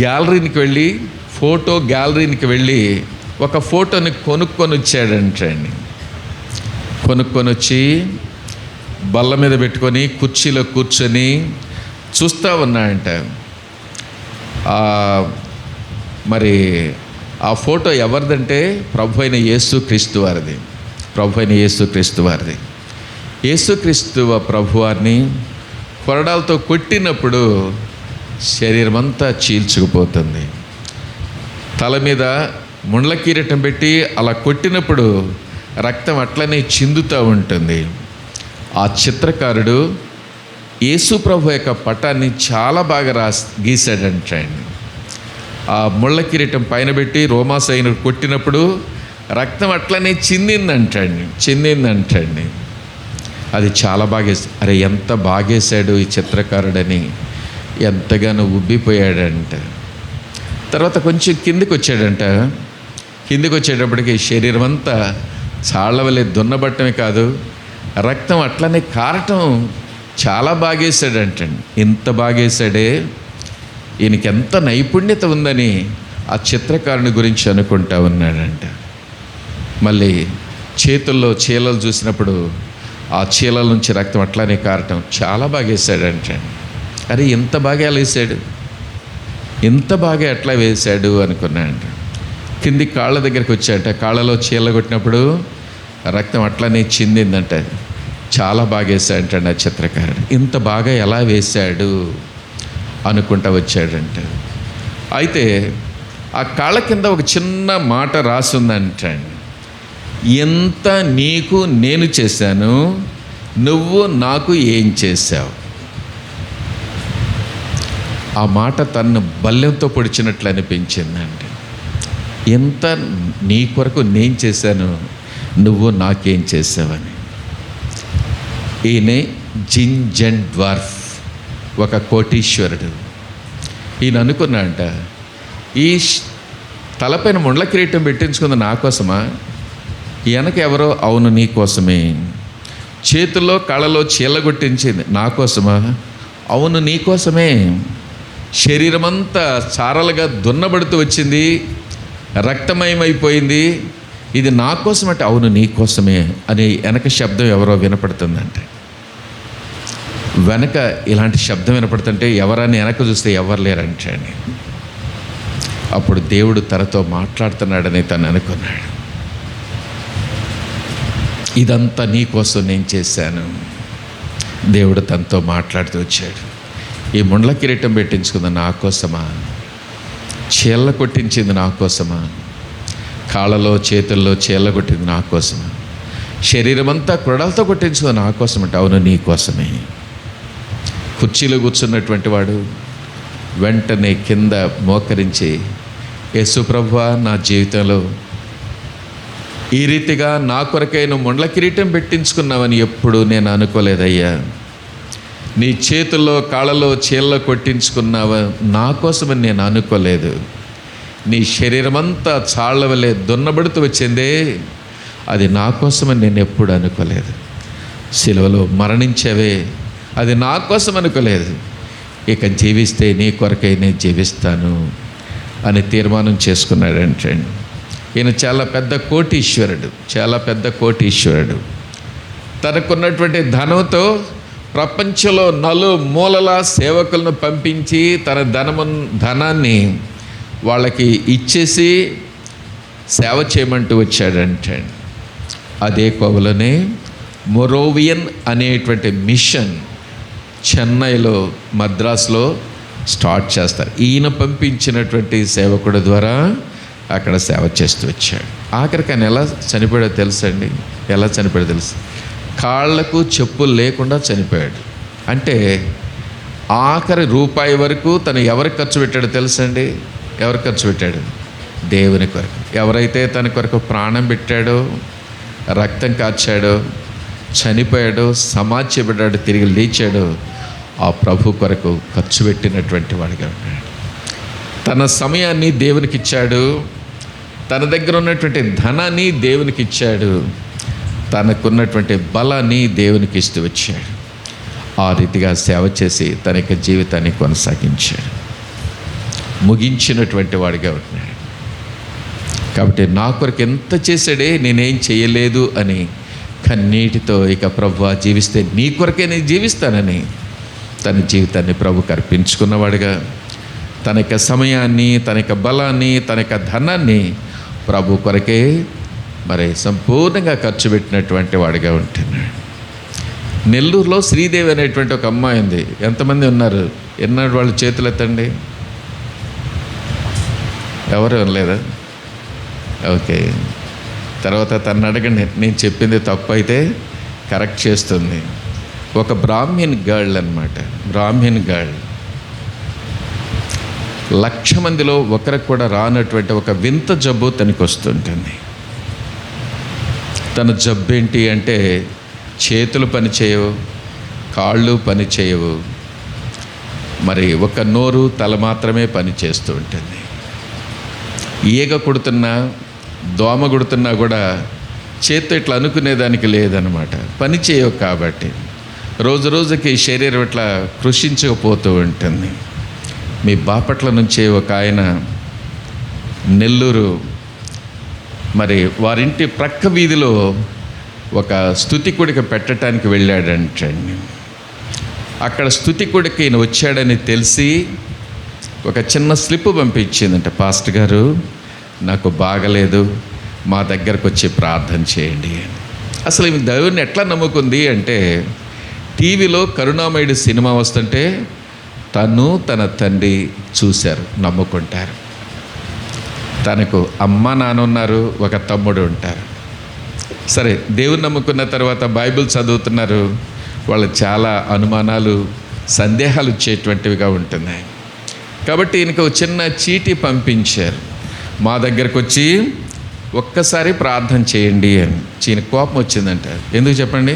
గ్యాలరీకి వెళ్ళి, ఫోటో గ్యాలరీకి వెళ్ళి ఒక ఫోటోని కొనుక్కొని వచ్చాడంటండి. కొనుక్కొని వచ్చి బల్ల మీద పెట్టుకొని కుర్చీలో కూర్చొని చూస్తూ ఉన్నాయంట. మరి ఆ ఫోటో ఎవరిదంటే ప్రభు అయిన యేసుక్రీస్తు వారిది. ప్రభు అయిన యేసుక్రీస్తు వారిది. యేసుక్రీస్తు ప్రభువారిని కొరడాలతో కొట్టినప్పుడు శరీరం అంతా చీల్చుకుపోతుంది. తల మీద ముండ్ల కిరీటం పెట్టి అలా కొట్టినప్పుడు రక్తం అట్లనే చిందుతూ ఉంటుంది. ఆ చిత్రకారుడు యేసు ప్రభు యొక్క పటాన్ని చాలా బాగా గీశాడంటండి. ఆ ముళ్ళ కిరీటం పైన పెట్టి రోమాసైను కొట్టినప్పుడు రక్తం అట్లనే చిందిందంటండి. అది చాలా బాగేసి, అరే ఎంత బాగేశాడు ఈ చిత్రకారుడని ఎంతగానో ఉబ్బిపోయాడంట. తర్వాత కొంచెం కిందికి వచ్చాడంట. కిందికి వచ్చేటప్పటికి శరీరం అంతా చాళ్ళవలే దున్నబట్టమే కాదు, రక్తం అట్లనే కారటం చాలా బాగేశాడంటండి. ఇంత బాగేశాడే, ఈయనకి ఎంత నైపుణ్యత ఉందని ఆ చిత్రకారుని గురించి అనుకుంటా ఉన్నాడంట. మళ్ళీ చేతుల్లో చీలలు చూసినప్పుడు ఆ చీలల నుంచి రక్తం అట్లానే కారటం చాలా బాగా వేసాడంటండి. అరే ఇంత బాగా ఎలా వేసాడు, ఇంత బాగా ఎట్లా వేశాడు అనుకున్నాడంట. కింది కాళ్ళ దగ్గరికి వచ్చాట. కాళ్ళలో చీల కొట్టినప్పుడు రక్తం అట్లనే చిందిందంట. చాలా బాగా వేసాడంట ఆ చిత్రకారుడు. ఇంత బాగా ఎలా వేశాడు అనుకుంటా వచ్చాడంట. అయితే ఆ కాళ్ళ కింద ఒక చిన్న మాట రాసుందంటండి. ఎంత నీకు నేను చేశాను, నువ్వు నాకు ఏం చేశావు. ఆ మాట తన్ను బల్లెంతో పొడిచినట్లు అనిపించిందండి. ఎంత నీ కొరకు నేను చేశాను, నువ్వు నాకేం చేసావని. ఈయనే జింజన్ డ్వార్ఫ్, ఒక కోటీశ్వరుడు. ఈయన అనుకున్నాడంట, ఈ తలపైన ముండ్ల కిరీటం పెట్టించుకుంది నా కోసమా, వెనక ఎవరో, అవును నీ కోసమే. చేతుల్లో కళ్ళలో చీలగొట్టించింది నా కోసమా, అవును నీ కోసమే. శరీరమంతా చారలుగా దున్నబడుతూ వచ్చింది, రక్తమయమైపోయింది, ఇది నా కోసం అంటే, అవును నీ కోసమే అని వెనక శబ్దం ఎవరో వినపడుతుందంటే. వెనక ఇలాంటి శబ్దం వినపడుతుంటే ఎవరని వెనక చూస్తే ఎవరు లేరంటండి. అప్పుడు దేవుడు తనతో మాట్లాడుతున్నాడని తను అనుకున్నాడు. ఇదంతా నీ కోసం నేను చేశాను. దేవుడు తనతో మాట్లాడుతూ వచ్చాడు. ఈ ముండ్ల కిరీటం పెట్టించుకుంది నా కోసమా, చీళ్ళ కొట్టించింది నా కోసమా, కాళ్ళలో చేతుల్లో చీళ్ళ కొట్టింది నా కోసమా, శరీరం అంతా కొరడాలతో కొట్టించుకుంది నా కోసం అంటే, అవును నీ కోసమే. కుర్చీలో కూర్చున్నటువంటి వాడు వెంటనే కింద మోకరించి, యేసు ప్రభువా, నా జీవితంలో ఈ రీతిగా నా కొరకై నువ్వు ముండ్ల కిరీటం పెట్టించుకున్నావని ఎప్పుడు నేను అనుకోలేదయ్యా. నీ చేతుల్లో కాళ్ళలో చీళ్ళ కొట్టించుకున్నావా నా కోసమని నేను అనుకోలేదు. నీ శరీరం అంతా చాళ్ళ వలె దున్నబడుతూ వచ్చిందే, అది నా కోసమని నేను ఎప్పుడు అనుకోలేదు. సిలువలో మరణించావే, అది నా కోసం అనుకోలేదు. ఇక జీవిస్తే నీ కొరకై నేను జీవిస్తాను అని తీర్మానం చేసుకున్నాడంటే. ఈయన చాలా పెద్ద కోటీశ్వరుడు. తనకున్నటువంటి ధనంతో ప్రపంచంలో నలుమూలల సేవకులను పంపించి తన ధనాన్ని వాళ్ళకి ఇచ్చేసి సేవ చేయమంటూ వచ్చాడంటే అదే కోవలోనే మొరోవియన్ అనేటువంటి మిషన్ చెన్నైలో, మద్రాసులో స్టార్ట్ చేస్తారు. ఈయన పంపించినటువంటి సేవకుడి ద్వారా అక్కడ సేవ చేస్తూ వచ్చాడు. ఆఖరికి ఆయన ఎలా చనిపోయాడో తెలుసండి? ఎలా చనిపోయాడో తెలుసు? కాళ్లకు చెప్పులు లేకుండా చనిపోయాడు. అంటే ఆఖరి రూపాయి వరకు తను ఎవరికి ఖర్చు పెట్టాడో తెలుసండి? ఎవరికి ఖర్చు పెట్టాడు? దేవుని కొరకు. ఎవరైతే తన కొరకు ప్రాణం పెట్టాడో, రక్తం కార్చాడో, చనిపోయాడో, సమాధి చేయబడ్డాడో, తిరిగి లేచాడో, ఆ ప్రభు కొరకు ఖర్చు పెట్టినటువంటి వాడిగా ఉన్నాడు. తన సమయాన్ని దేవునికి ఇచ్చాడు. తన దగ్గర ఉన్నటువంటి ధనాన్ని దేవునికి ఇచ్చాడు. తనకున్నటువంటి బలాన్ని దేవునికి ఇస్తూ వచ్చాడు. ఆ రీతిగా సేవ చేసి తన యొక్క జీవితాన్ని కొనసాగించాడు. ముగించినటువంటి వాడిగా ఉన్నాడు. కాబట్టి నా కొరకు ఎంత చేశాడే, నేనేం చేయలేదు అని కన్నీటితో ఇక ప్రభువా జీవిస్తే నీ కొరకే నేను జీవిస్తానని తన జీవితాన్ని ప్రభుకు అర్పించుకున్నవాడుగా, తన యొక్క సమయాన్ని, తన యొక్క బలాన్ని, తన యొక్క ధనాన్ని ప్రభు కొరకే మరి సంపూర్ణంగా ఖర్చు పెట్టినటువంటి వాడిగా ఉంటున్నాడు. నెల్లూరులో శ్రీదేవి అనేటువంటి ఒక అమ్మాయి ఉంది. ఎంతమంది ఉన్నారు? ఎన్నాడు వాళ్ళు చేతులు ఎత్తండి. ఎవరు లేదా? ఓకే. తర్వాత తను అడగండి, నేను చెప్పింది తప్పు అయితే కరెక్ట్ చేస్తుంది. ఒక బ్రాహ్మణ్ గర్ల్ అన్నమాట. బ్రాహ్మణ్ గర్ల్ 1,00,000 మందిలో ఒకరికి కూడా రానటువంటి ఒక వింత జబ్బు తనకి వస్తుంటుంది. తన జబ్బు ఏంటి అంటే చేతులు పనిచేయవు, కాళ్ళు పనిచేయవు, మరి ఒక నోరు, తల మాత్రమే పని చేస్తూ ఉంటుంది. ఈగ కుడుతున్నా, దోమ కుడుతున్నా కూడా చేత్తో ఇట్లా అనుకునేదానికి లేదనమాట. పని చేయవు. కాబట్టి రోజు రోజుకి శరీరం ఇట్లా కృషించకపోతూ ఉంటుంది. మీ బాపట్ల నుంచి ఒక ఆయన నెల్లూరు మరి వారింటి ప్రక్క వీధిలో ఒక స్తుతి కూడిక పెట్టడానికి వెళ్ళాడంటండి. అక్కడ స్తుతి కూడికి ఈయన వచ్చాడని తెలిసి ఒక చిన్న స్లిప్ పంపించిందంట. పాస్టర్ గారు, నాకు బాగలేదు, మా దగ్గరకు వచ్చి ప్రార్థన చేయండి అని. అసలు ఈమె దేవుడిని ఎట్లా నమ్ముకుంది అంటే, టీవీలో కరుణామయుడు సినిమా వస్తుంటే తను తన తండ్రి చూశారు, నమ్ముకుంటారు. తనకు అమ్మ, నాన్న ఉన్నారు, ఒక తమ్ముడు ఉంటారు. సరే, దేవుని నమ్ముకున్న తర్వాత బైబిల్ చదువుతున్నారు. వాళ్ళు చాలా అనుమానాలు, సందేహాలు వచ్చేటువంటివిగా ఉంటున్నాయి. కాబట్టి ఈయనకు ఒక చిన్న చీటీ పంపించారు, మా దగ్గరకు వచ్చి ఒక్కసారి ప్రార్థన చేయండి అని. ఈయన కోపం వచ్చిందంట. ఎందుకు చెప్పండి?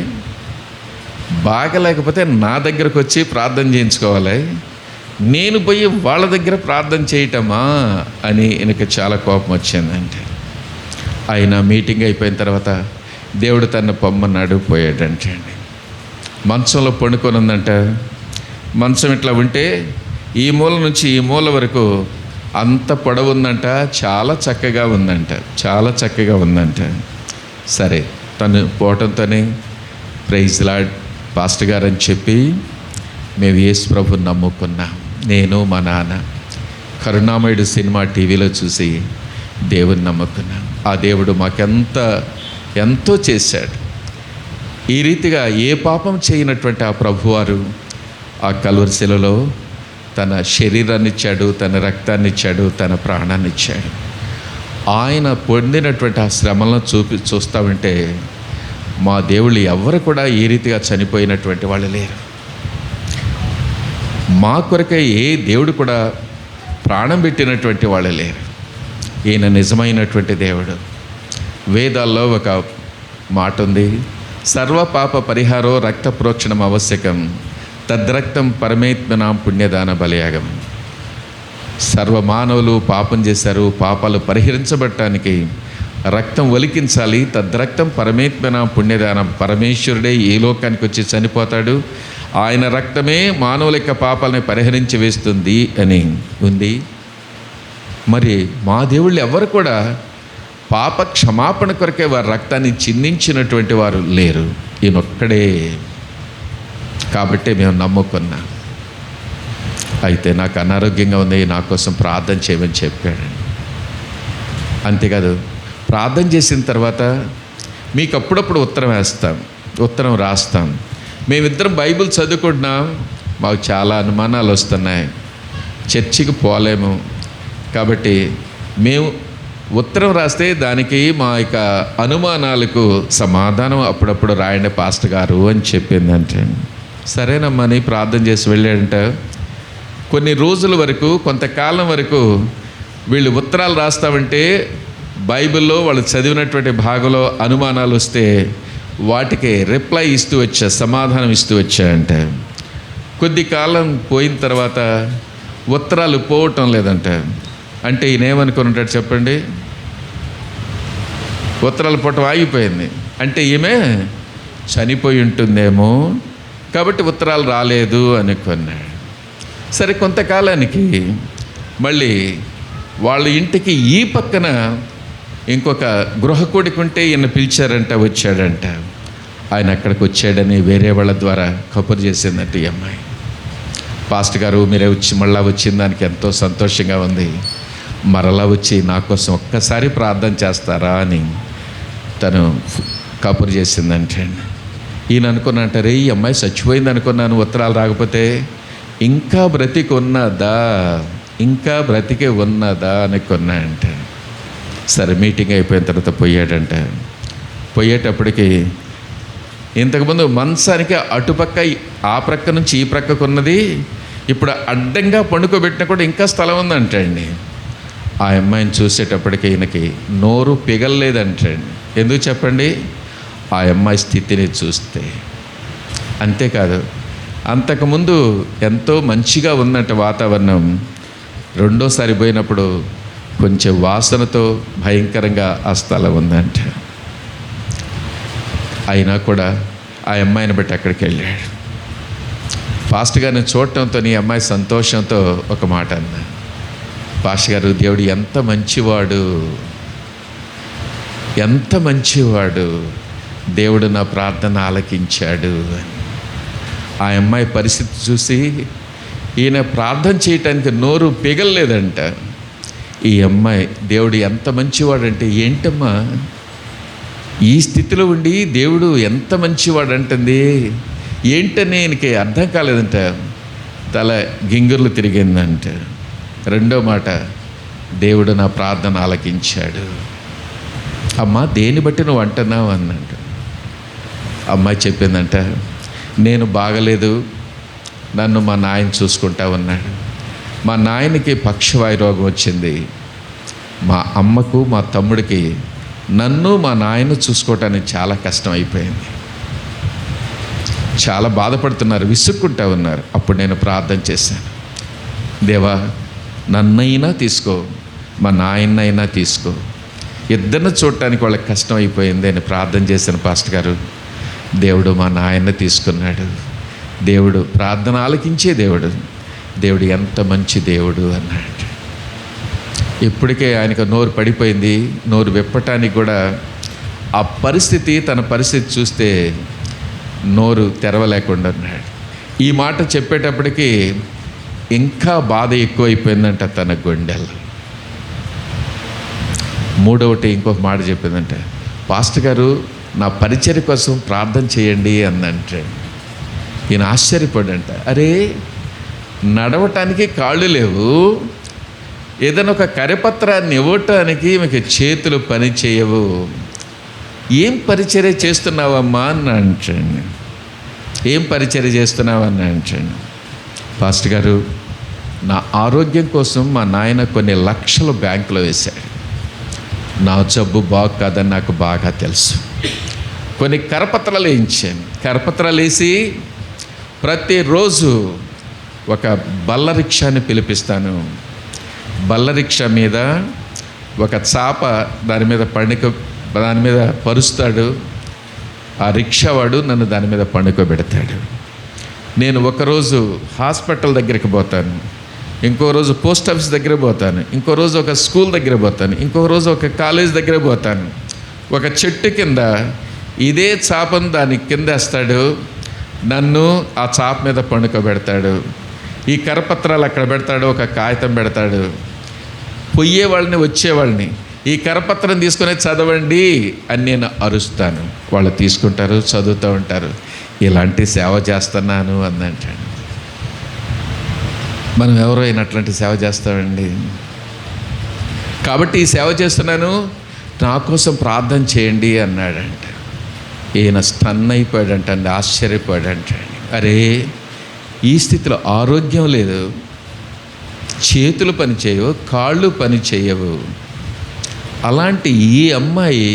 బాగలేకపోతే నా దగ్గరకు వచ్చి ప్రార్థన చేయించుకోవాలి, నేను పోయి వాళ్ళ దగ్గర ప్రార్థన చేయటమా అని ఈయనకి చాలా కోపం వచ్చిందంటే. ఆయన మీటింగ్ అయిపోయిన తర్వాత దేవుడు తన పొమ్మన్నాడు, పోయాడంటే అండి. మంచంలో పండుకొని ఉందంట. మంచం ఇట్లా ఉంటే ఈ మూల నుంచి ఈ మూల వరకు అంత పొడవు ఉందంట. చాలా చక్కగా ఉందంట, చాలా చక్కగా ఉందంట. సరే, తను పోవటంతోనే ప్రైజ్ లార్డ్ పాస్టర్ గారు అని చెప్పి మేము యేసు ప్రభుని నమ్ముకున్నాం. నేను, మా నాన్న కరుణామయుడు సినిమా టీవీలో చూసి దేవుని నమ్ముకున్నాం. ఆ దేవుడు ఎంతో చేశాడు. ఈ రీతిగా ఏ పాపం చేయనటువంటి ఆ ప్రభువారు ఆ కల్వరి శిలువలో తన శరీరాన్ని ఇచ్చాడు, తన రక్తాన్ని ఇచ్చాడు, తన ప్రాణాన్ని ఇచ్చాడు. ఆయన పొందినటువంటి ఆ శ్రమలను చూస్తూ ఉంటే మా దేవుళ్ళు ఎవరు కూడా ఈ రీతిగా చనిపోయినటువంటి వాళ్ళు లేరు. మా కొరకై ఏ దేవుడు కూడా ప్రాణం పెట్టినటువంటి వాళ్ళు లేరు. ఈయన నిజమైనటువంటి దేవుడు. వేదాల్లో ఒక మాట ఉంది, సర్వ పాప పరిహారో రక్త ప్రోక్షణం ఆవశ్యకం, తద్రక్తం పరమేత్మనాం పుణ్యదాన బలియాగం. సర్వమానవులు పాపం చేశారు, పాపాలు పరిహరించబడటానికి రక్తం ఒలికించాలి. తద్రక్తం పరమేత్మనాం పుణ్యదానం. పరమేశ్వరుడే ఈ లోకానికి వచ్చి చనిపోతాడు, ఆయన రక్తమే మానవుల యొక్క పాపాలని పరిహరించి వేస్తుంది అని ఉంది. మరి మా దేవుళ్ళు ఎవరు కూడా పాప క్షమాపణ కొరకే వారి రక్తాన్ని చిందించినటువంటి వారు లేరు, ఈయనొక్కడే. కాబట్టి మేము నమ్ముకున్నాం. అయితే నాకు అనారోగ్యంగా ఉంది, నా కోసం ప్రార్థన చేయమని చెప్పాడు. అంతేకాదు, ప్రార్థన చేసిన తర్వాత మీకు అప్పుడప్పుడు ఉత్తరం రాస్తాం. మేమిద్దరం బైబిల్ చదువుకుంటున్నాం, మాకు చాలా అనుమానాలు వస్తున్నాయి, చర్చికి పోలేము, కాబట్టి మేము ఉత్తరం రాస్తే దానికి మా యొక్క అనుమానాలకు సమాధానం అప్పుడప్పుడు రాయండి పాస్టర్ గారు అని చెప్పిందంటే, సరేనమ్మా అని ప్రార్థన చేసి వెళ్ళాడంట. కొన్ని రోజుల వరకు, కొంతకాలం వరకు వీళ్ళు ఉత్తరాలు రాస్తామంటే బైబిల్లో వాళ్ళు చదివినటువంటి భాగంలో అనుమానాలు వస్తే వాటికి రిప్లై ఇస్తూ వచ్చా, సమాధానం ఇస్తూ వచ్చాయంట. కొద్ది కాలం పోయిన తర్వాత ఉత్తరాలు పోవటం లేదంట. అంటే ఈయన ఏమనుకుని ఉంటాడు చెప్పండి? ఉత్తరాలు పోవటం ఆగిపోయింది అంటే ఈమె చనిపోయి ఉంటుందేమో, కాబట్టి ఉత్తరాలు రాలేదు అనుకున్నాడు. సరే, కొంతకాలానికి మళ్ళీ వాళ్ళ ఇంటికి ఈ పక్కన ఇంకొక గృహకూడికి ఉంటే ఈయన పిలిచారంట, వచ్చాడంట. ఆయన అక్కడికి వచ్చాడని వేరే వాళ్ళ ద్వారా కబురు చేసిందంట ఈ అమ్మాయి. పాస్టర్ గారు మీరే వచ్చి మళ్ళా వచ్చిన దానికి ఎంతో సంతోషంగా ఉంది, మరలా వచ్చి నా కోసం ఒక్కసారి ప్రార్థన చేస్తారా అని తను కబురు చేసిందంటే ఈయన అనుకున్నంటారే, ఈ అమ్మాయి చచ్చిపోయింది అనుకున్నాను ఉత్తరాలు రాకపోతే. ఇంకా బ్రతికి ఉన్నదా అనుకున్నా అంటే. సరే, మీటింగ్ అయిపోయిన తర్వాత పోయాడంట. పోయేటప్పటికి ఇంతకుముందు మంచానికి అటుపక్క ఆ ప్రక్క నుంచి ఈ ప్రక్కకు ఉన్నది, ఇప్పుడు అడ్డంగా పండుకోబెట్టినా కూడా ఇంకా స్థలం ఉందంటండి. ఆ అమ్మాయిని చూసేటప్పటికి ఈయనకి నోరు పిగలలేదంటండి. ఎందుకు చెప్పండి? ఆ అమ్మాయి స్థితిని చూస్తే. అంతేకాదు, అంతకుముందు ఎంతో మంచిగా ఉన్నట్టు వాతావరణం రెండోసారి పోయినప్పుడు కొంచెం వాసనతో భయంకరంగా ఆ స్థలం ఉందంట. అయినా కూడా ఆ అమ్మాయిని బట్టి అక్కడికి వెళ్ళాడు. పాస్టర్ గారిని చూడటంతో ఈ అమ్మాయి సంతోషంతో ఒక మాట అన్నా, పాస్టర్ గారు దేవుడు ఎంత మంచివాడు, దేవుడు నా ప్రార్థన ఆలకించాడు అని. ఆ అమ్మాయి పరిస్థితి చూసి ఈయన ప్రార్థన చేయటానికి నోరు పిగలలేదంట. ఈ అమ్మాయి దేవుడు ఎంత మంచివాడంటే, ఏంటమ్మా ఈ స్థితిలో ఉండి దేవుడు ఎంత మంచివాడు అంటుంది ఏంటని ఈయనకి అర్థం కాలేదంట. తల గింగుర్లు తిరిగిందంట. రెండో మాట, దేవుడు నా ప్రార్థన ఆలకించాడు. అమ్మా దేని బట్టి నువ్వు అంటున్నావు అన్నాడు. అమ్మాయి చెప్పిందంట, నేను బాగలేదు, నన్ను మా నాయన చూసుకుంటా ఉన్నాడు. మా నాయనకి పక్షవాయు రోగం వచ్చింది. మా అమ్మకు మా తమ్ముడికి నన్ను మా నాయన చూసుకోవటానికి చాలా కష్టం అయిపోయింది. చాలా బాధపడుతున్నారు, విసుక్కుంటా ఉన్నారు. అప్పుడు నేను ప్రార్థన చేశాను, దేవా నన్నైనా తీసుకో, మా నాయనైనా తీసుకో, ఇద్దరిని చూడటానికి వాళ్ళకి కష్టం అయిపోయింది అని ప్రార్థన చేశాను పాస్టర్ గారు. దేవుడు మా నాయన తీసుకున్నాడు. దేవుడు ప్రార్థన ఆలకించే దేవుడు ఎంత మంచి దేవుడు అన్నాడు. ఇప్పటికే ఆయనకు నోరు పడిపోయింది, నోరు విప్పటానికి కూడా ఆ పరిస్థితి, తన పరిస్థితి చూస్తే నోరు తెరవలేకుండా ఉన్నాడు. ఈ మాట చెప్పేటప్పటికి ఇంకా బాధ ఎక్కువైపోయిందంట తన గుండెల్లో. మూడవటి ఇంకొక మాట చెప్పిందంట, పాస్టర్ గారు నా పరిచర్య కోసం ప్రార్థన చేయండి అందంటే. ఈయన ఆశ్చర్యపడంట, అరే నడవటానికి కాళ్ళు లేవు, ఏదైనా ఒక కరపత్రాన్ని ఇవ్వటానికి మీకు చేతులు పని చేయవు, ఏం పరిచర్య చేస్తున్నావమ్మా అని అంటాను. ఏం పరిచర్య చేస్తున్నావు అని అంటాను. పాస్టర్ గారు నా ఆరోగ్యం కోసం మా నాయన కొన్ని లక్షలు బ్యాంకులో వేశాడు. నా జబ్బు బాగు కాదని నాకు బాగా తెలుసు. కొన్ని కరపత్రాలు వేయించాను. కరపత్రాలు వేసి ప్రతిరోజు ఒక బల్ల రిక్షాని పిలిపిస్తాను. బల్ల రిక్షా మీద ఒక చాప దాని మీద పరుస్తాడు. ఆ రిక్షావాడు నన్ను దాని మీద పండుకోబెడతాడు. నేను ఒకరోజు హాస్పిటల్ దగ్గరికి పోతాను, ఇంకో రోజు పోస్ట్ ఆఫీస్ దగ్గర పోతాను, ఇంకో రోజు ఒక స్కూల్ దగ్గర పోతాను, ఇంకో రోజు ఒక కాలేజ్ దగ్గర పోతాను. ఒక చెట్టు కింద ఇదే చాపను దాని కింద వేస్తాడు, నన్ను ఆ చాప మీద పండుకోబెడతాడు. ఈ కరపత్రాలు అక్కడ పెడతాడు, ఒక కాగితం పెడతాడు. పోయే వాళ్ళని వచ్చేవాళ్ళని ఈ కరపత్రం తీసుకుని చదవండి అని నేను అరుస్తాను. వాళ్ళు తీసుకుంటారు, చదువుతూ ఉంటారు. ఇలాంటి సేవ చేస్తున్నాను అందంటాడు. మనం ఎవరో అయినా అట్లాంటి సేవ చేస్తామండి. కాబట్టి ఈ సేవ చేస్తున్నాను, నా కోసం ప్రార్థన చేయండి అన్నాడంట. ఈయన స్టన్ అయిపోయాడంటండి, ఆశ్చర్యపోయాడంటండి. అరే, ఈ స్థితిలో ఆరోగ్యం లేదు, చేతులు పని చేయవు, కాళ్ళు పని చేయవు. అలాంటి ఈ అమ్మాయి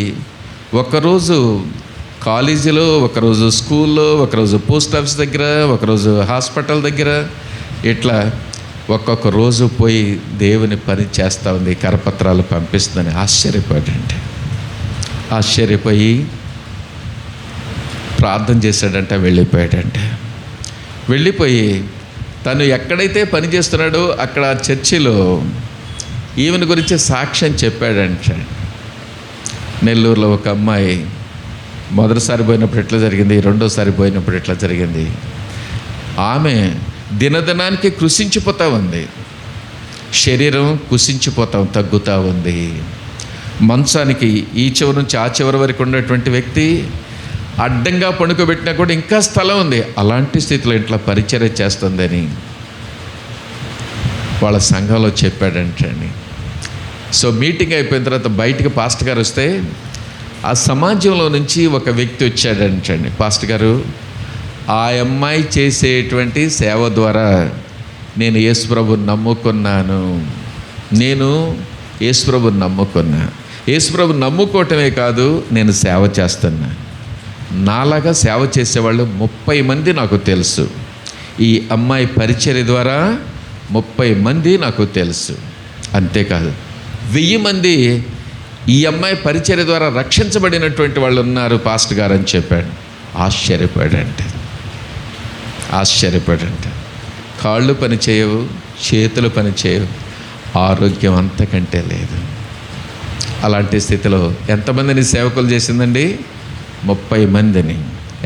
ఒకరోజు కాలేజీలో, ఒకరోజు స్కూల్లో, ఒకరోజు పోస్ట్ ఆఫీస్ దగ్గర, ఒకరోజు హాస్పిటల్ దగ్గర, ఇట్లా ఒక్కొక్క రోజు పోయి దేవుని పని చేస్తూ ఉంది, కరపత్రాలు పంపిస్తుందని ఆశ్చర్యపోయాడంటే. ఆశ్చర్యపోయి ప్రార్థన చేశాడంట, వెళ్ళిపోయాడంటే. వెళ్ళిపోయి తను ఎక్కడైతే పని చేస్తున్నాడో అక్కడ చర్చిలో ఈమెను గురించి సాక్ష్యం చెప్పాడంట. నెల్లూరులో ఒక అమ్మాయి మొదటిసారి పోయినప్పుడు ఎట్లా జరిగింది, రెండోసారి పోయినప్పుడు ఎట్లా జరిగింది. ఆమె దినదినానికి కృషించిపోతూ ఉంది, శరీరం తగ్గుతూ ఉంది. మంచానికి ఈ చివరి నుంచి ఆ చివరి వరకు ఉన్నటువంటి వ్యక్తి అడ్డంగా పడుకోబెట్టినా కూడా ఇంకా స్థలం ఉంది. అలాంటి స్థితిలో ఇంట్లో పరిచర్య చేస్తుందని వాళ్ళ సంఘంలో చెప్పాడంటండి. సో మీటింగ్ అయిపోయిన తర్వాత బయటికి పాస్టర్ గారు వస్తే ఆ సమాజంలో నుంచి ఒక వ్యక్తి వచ్చాడంటండి. పాస్టర్ గారు, ఆ అమ్మాయి చేసేటువంటి సేవ ద్వారా నేను యేసుప్రభుని నమ్ముకున్నాను. యేసుప్రభుని నమ్ముకోవటమే కాదు, నేను సేవ చేస్తున్నా. నాలాగా సేవ చేసేవాళ్ళు 30 మంది నాకు తెలుసు. ఈ అమ్మాయి పరిచర్య ద్వారా 30 మంది నాకు తెలుసు. అంతేకాదు, 1000 మంది ఈ అమ్మాయి పరిచర్య ద్వారా రక్షించబడినటువంటి వాళ్ళు ఉన్నారు పాస్టర్ గారు అని చెప్పాడు. ఆశ్చర్యపడంట. కాళ్ళు పని చేయవు, చేతులు పని చేయవు, ఆరోగ్యం అంతకంటే లేదు. అలాంటి స్థితిలో ఎంతమందిని సేవకులు చేసిందండి? 30 మందిని.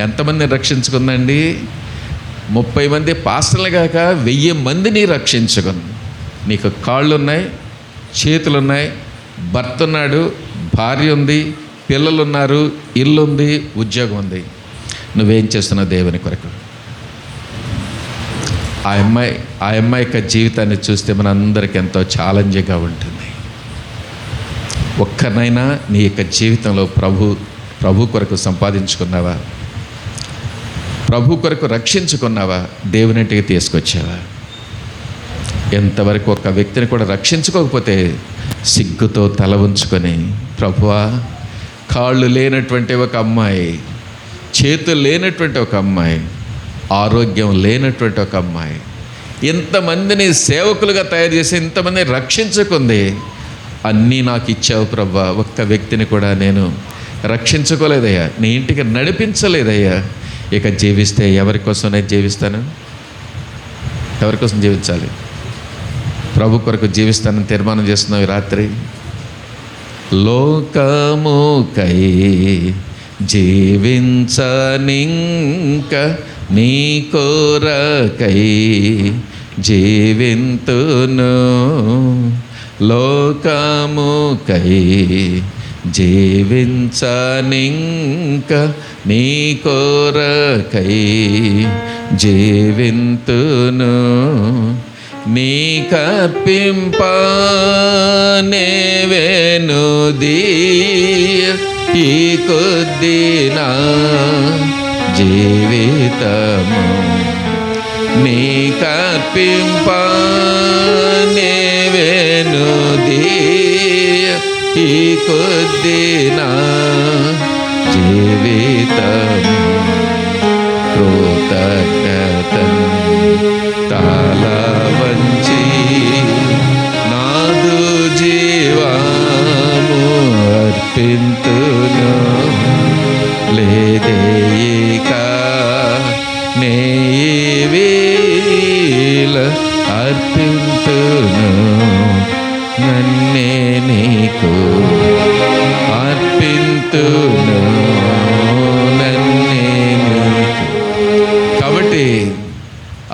ఎంతమందిని రక్షించుకుందండి? 30 మంది పాస్టర్లు కాక 1000 మందిని రక్షించుకుంది. నీకు కాళ్ళు ఉన్నాయి, చేతులున్నాయి, భర్త ఉన్నాడు, భార్య ఉంది, పిల్లలు ఉన్నారు, ఇల్లు ఉంది, ఉద్యోగం ఉంది. నువ్వేం చేస్తున్నావు దేవుని కొరకు? ఆ అమ్మాయి యొక్క జీవితాన్ని చూస్తే మనందరికీ ఎంతో ఛాలెంజింగ్గా ఉంటుంది. ఒక్కరినైనా నీ యొక్క జీవితంలో ప్రభు కొరకు సంపాదించుకున్నావా? ప్రభు కొరకు రక్షించుకున్నావా? దేవునింటికి తీసుకొచ్చావా? ఎంతవరకు ఒక వ్యక్తిని కూడా రక్షించుకోకపోతే సిగ్గుతో తల ఉంచుకొని, ప్రభువా, కాళ్ళు లేనటువంటి ఒక అమ్మాయి, చేతులు లేనటువంటి ఒక అమ్మాయి, ఆరోగ్యం లేనటువంటి ఒక అమ్మాయి, ఇంతమందిని సేవకులుగా తయారు చేసి ఇంతమందిని రక్షించుకుంది. అన్నీ నాకు ఇచ్చావు ప్రభువా, ఒక్క వ్యక్తిని కూడా నేను రక్షించుకోలేదయ్యా, నీ ఇంటికి నడిపించలేదయ్యా. ఇక జీవిస్తే ఎవరి కోసం నేను జీవిస్తాను? ఎవరి కోసం జీవించాలి? ప్రభు కొరకు జీవిస్తానని తీర్మానం చేస్తున్నావు ఈ రాత్రి. లోకముకై జీవించనింక నీ కోరకై జీవింతును. లోకముకై జీవించనింక నీ కోరకై జీవింతును. నీ కర్పింప నేవేనుదీయ ఈ కొద్దిన జీవితము. నీ కర్పింప నేవేనుదీయ ఈ కొద్దిన జీవితము. కృతజ్ఞతను తల వంచి నాదు జీవము అర్పింతును. లేదేయిక నేవేళ అర్పింతును. నన్నే నీకు అర్పింతును. నన్నే నీకు. కాబట్టి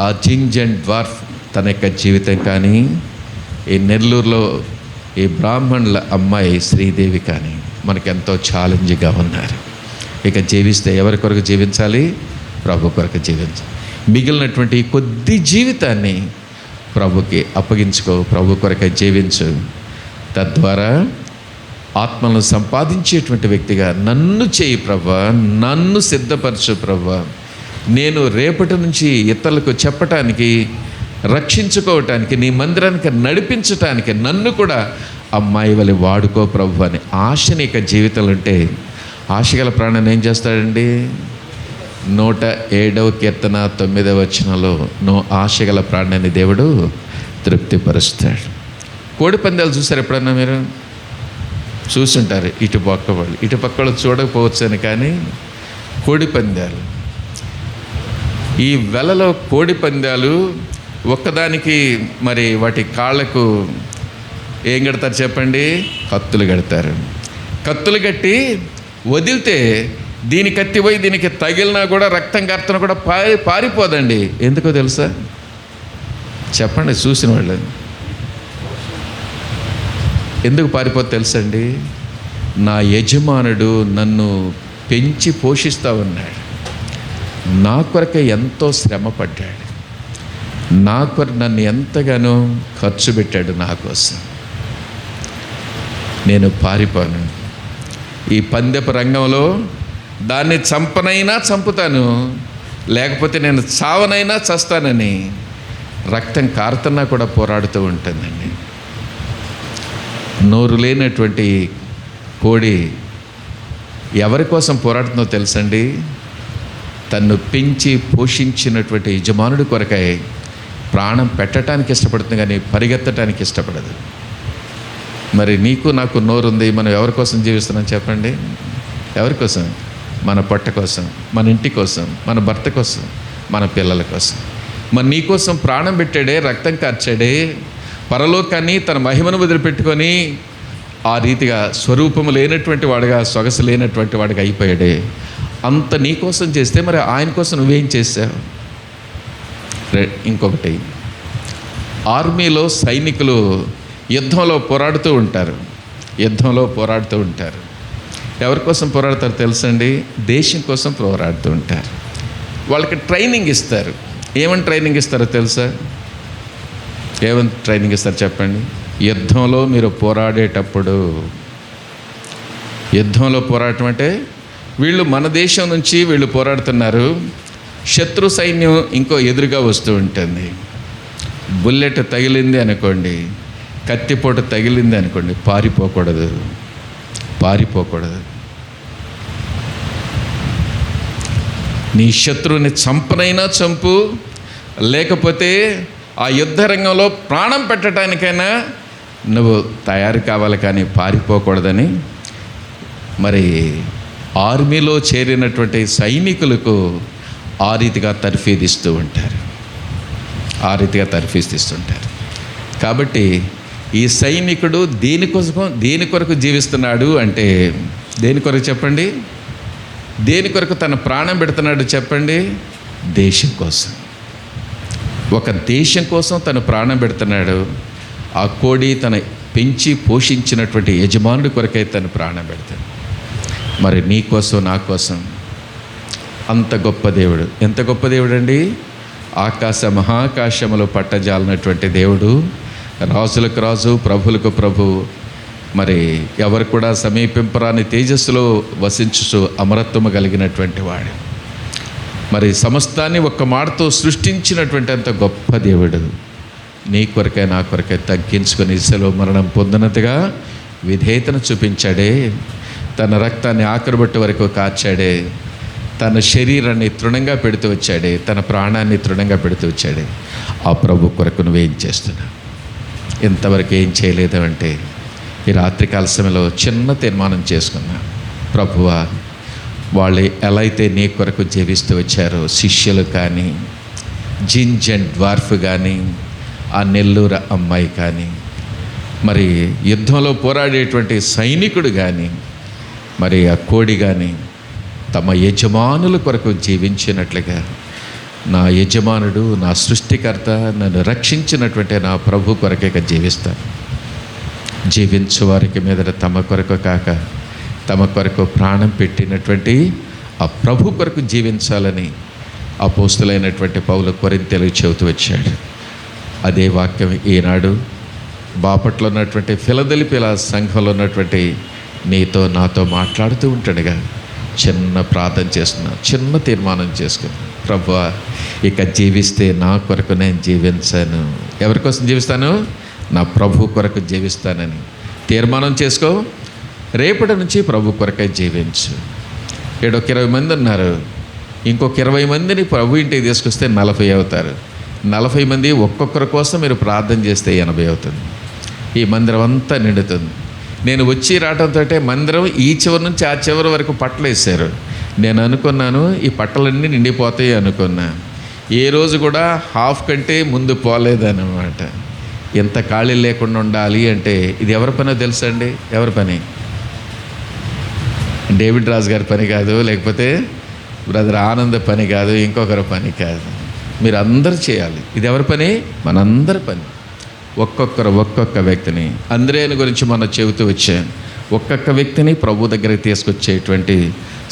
ఆ జింగ్ అండ్ డ్వార్ఫ్ తన యొక్క జీవితం కానీ, ఈ నెల్లూరులో ఈ బ్రాహ్మణుల అమ్మాయి శ్రీదేవి కానీ మనకెంతో ఛాలెంజ్గా ఉన్నారు. ఇక జీవిస్తే ఎవరి కొరకు జీవించాలి? ప్రభు కొరకు జీవించాలి. మిగిలినటువంటి కొద్ది జీవితాన్ని ప్రభుకి అప్పగించుకో, ప్రభు కొరకే జీవించు. తద్వారా ఆత్మలను సంపాదించేటువంటి వ్యక్తిగా నన్ను చేయి ప్రభువా, నన్ను సిద్ధపరచు ప్రభువా. నేను రేపటి నుంచి ఇతరులకు చెప్పటానికి, రక్షించుకోవటానికి, నీ మందిరానికి నడిపించటానికి నన్ను కూడా అమ్మాయి వలె వాడుకో ప్రభు అని ఆశ నీకు జీవితంలో ఉంటే, ఆశగల ప్రాణాన్ని ఏం చేస్తాడండి? 107వ కీర్తన 9వ వచనంలో ఆశగల ప్రాణాన్ని దేవుడు తృప్తిపరుస్తాడు. కోడి పందాలు చూసారు ఎప్పుడన్నా మీరు? చూసుంటారు. ఇటు పక్క వాళ్ళు చూడకపోవచ్చని, కానీ కోడి పందాలు, ఈ వెలలో కోడి పందాలు ఒక్కదానికి మరి వాటి కాళ్ళకు ఏం కడతారు చెప్పండి? కత్తులు కడతారు. కత్తులు కట్టి వదిలితే దీని కత్తి పోయి దీనికి తగిలినా కూడా రక్తం కర్తన కూడా పారిపోదండి. ఎందుకో తెలుసా? చెప్పండి చూసిన వాళ్ళు. ఎందుకు పారిపోతే తెలుసండి? నా యజమానుడు నన్ను పెంచి పోషిస్తూ ఉన్నాడు, నా కొరకే ఎంతో శ్రమ పడ్డాడు, నా కొరకు నన్ను ఎంతగానో ఖర్చు పెట్టాడు నా కోసం. నేను పారిపోను. ఈ పందెపు రంగంలో దాన్ని చంపనైనా చంపుతాను, లేకపోతే నేను చావనైనా చస్తానని రక్తం కారుతున్నా కూడా పోరాడుతూ ఉంటుందండి. నోరు లేనటువంటి కోడి ఎవరి కోసం పోరాడుతుందో తెలుసండి? తన్ను పెంచి పోషించినటువంటి యజమానుడి కొరకై ప్రాణం పెట్టడానికి ఇష్టపడుతుంది, కానీ పరిగెత్తడానికి ఇష్టపడదు. మరి నీకు నాకు నోరుంది, మనం ఎవరి కోసం జీవిస్తున్నాం చెప్పండి? ఎవరి కోసం? మన పొట్ట కోసం, మన ఇంటి కోసం, మన భర్త కోసం, మన పిల్లల కోసం. మరి నీ కోసం ప్రాణం పెట్టాడే, రక్తం కార్చాడే, పరలోకాన్ని తన మహిమను వదిలిపెట్టుకొని ఆ రీతిగా స్వరూపము లేనటువంటి వాడుగా, సొగసు లేనటువంటి వాడిగా అయిపోయాడే. అంత నీ కోసం చేస్తే మరి ఆయన కోసం నువ్వేం చేసావు? ఇంకొకటి, ఆర్మీలో సైనికులు యుద్ధంలో పోరాడుతూ ఉంటారు. ఎవరి కోసం పోరాడతారు తెలుసండి? దేశం కోసం పోరాడుతూ ఉంటారు. వాళ్ళకి ట్రైనింగ్ ఇస్తారు. ఏమని ట్రైనింగ్ ఇస్తారో తెలుసా? ఏమని ట్రైనింగ్ ఇస్తారు చెప్పండి? యుద్ధంలో మీరు పోరాడేటప్పుడు, యుద్ధంలో పోరాటం అంటే వీళ్ళు మన దేశం నుంచి వీళ్ళు పోరాడుతున్నారు, శత్రు సైన్యం ఇంకో ఎదురుగా వస్తూ ఉంటుంది. బుల్లెట్ తగిలింది అనుకోండి, కత్తిపోటు తగిలింది అనుకోండి, పారిపోకూడదు. నీ శత్రువుని చంపనైనా చంపు, లేకపోతే ఆ యుద్ధ రంగంలో ప్రాణం పెట్టడానికైనా నువ్వు తయారు కావాలి, కానీ పారిపోకూడదని మరి ఆర్మీలో చేరినటువంటి సైనికులకు ఆ రీతిగా తర్ఫీదిస్తూ ఉంటారు. కాబట్టి ఈ సైనికుడు దేని కొరకు జీవిస్తున్నాడు అంటే, దేని కొరకు చెప్పండి? దేని కొరకు తన ప్రాణం పెడుతున్నాడు చెప్పండి? దేశం కోసం. ఒక దేశం కోసం తను ప్రాణం పెడుతున్నాడు. ఆ కోడి తన పెంచి పోషించినటువంటి యజమానుడి కొరకై తను ప్రాణం పెడతాడు. మరి నీ కోసం, నా కోసం అంత గొప్ప దేవుడు. ఎంత గొప్ప దేవుడు అండి! ఆకాశ మహాకాశములు పట్టజాలనటువంటి దేవుడు, రాజులకు రాజు, ప్రభులకు ప్రభు, మరి ఎవరు కూడా సమీపింపరాని తేజస్సులో వసించుచు అమరత్వము కలిగినటువంటి వాడు. మరి సమస్తాన్ని ఒక్క మాటతో సృష్టించినటువంటి అంత గొప్ప దేవుడు నీ కొరకే, నా కొరకే తగ్గించుకొని సెలవు మరణం పొందినట్టుగా విధేయతను చూపించాడే. తన రక్తాన్ని ఆఖరుబట్టు వరకు కార్చాడే. తన శరీరాన్ని తృణంగా పెడుతూ వచ్చాడే. తన ప్రాణాన్ని తృణంగా పెడుతూ వచ్చాడే. ఆ ప్రభు కొరకు నువ్వేం చేస్తున్నావు? ఇంతవరకు ఏం చేయలేదు అంటే, ఈ రాత్రికాల సమయంలో చిన్న తీర్మానం చేసుకున్నా. ప్రభువా, వాళ్ళు ఎలా అయితే నీ కొరకు జీవిస్తూ వచ్చారో, శిష్యులు కానీ, జింజ్ అండ్ డ్వార్ఫ్ కానీ, ఆ నెల్లూరు అమ్మాయి కానీ, మరి యుద్ధంలో పోరాడేటువంటి సైనికుడు కానీ, మరి ఆ కోడి కానీ, తమ యజమానుల కొరకు జీవించినట్లుగా నా యజమానుడు, నా సృష్టికర్త, నన్ను రక్షించినటువంటి నా ప్రభు కొరకే జీవిస్తాను. జీవించు వారికి మీదట తమ కొరకు కాక తమ కొరకు ప్రాణం పెట్టినటువంటి ఆ ప్రభు కొరకు జీవించాలని అపోస్తులైనటువంటి పౌలు కొరింథీయులకు చెబుతూ వచ్చాడు. అదే వాక్యం ఈనాడు బాపట్లో ఉన్నటువంటి ఫిలదెల్ఫియా సంఘంలో ఉన్నటువంటి నీతో నాతో మాట్లాడుతూ ఉంటాడుగా. చిన్న ప్రార్థన చేస్తున్నాను, చిన్న తీర్మానం చేసుకున్నాను. ప్రభువా, ఇక జీవిస్తే నా కొరకు నేను జీవించాను. ఎవరి కోసం జీవిస్తాను? నా ప్రభు కొరకు జీవిస్తానని తీర్మానం చేసుకో. రేపటి నుంచి ప్రభు కొరకే జీవించు. ఏడొక 20 మంది ఉన్నారు, ఇంకొక 20 మందిని ప్రభు ఇంటికి తీసుకొస్తే 40 అవుతారు. 40 మంది ఒక్కొక్కరి కోసం మీరు ప్రార్థన చేస్తే 80 అవుతుంది. ఈ మందిరం అంతా నిండుతుంది. నేను వచ్చి రావడంతో మందిరం ఈ చివరి నుంచి ఆ చివరి వరకు పట్టలు వేశారు. నేను అనుకున్నాను ఈ పట్టలన్నీ నిండిపోతాయి అనుకున్నా. ఏ రోజు కూడా హాఫ్ కంటే ముందు పోలేదన్నమాట. ఎంత ఖాళీ లేకుండా ఉండాలి అంటే ఇది ఎవరి పనో తెలుసా అండి? ఎవరి పని? డేవిడ్ రాజు గారి పని కాదు, లేకపోతే బ్రదర్ ఆనంద పని కాదు, ఇంకొకరి పని కాదు. మీరు అందరూ చేయాలి. ఇది ఎవరి పని? మనందరి పని. ఒక్కొక్క వ్యక్తిని, అంద్రేయుని గురించి మనం చెబుతూ వచ్చాను. ఒక్కొక్క వ్యక్తిని ప్రభు దగ్గరికి తీసుకొచ్చేటువంటి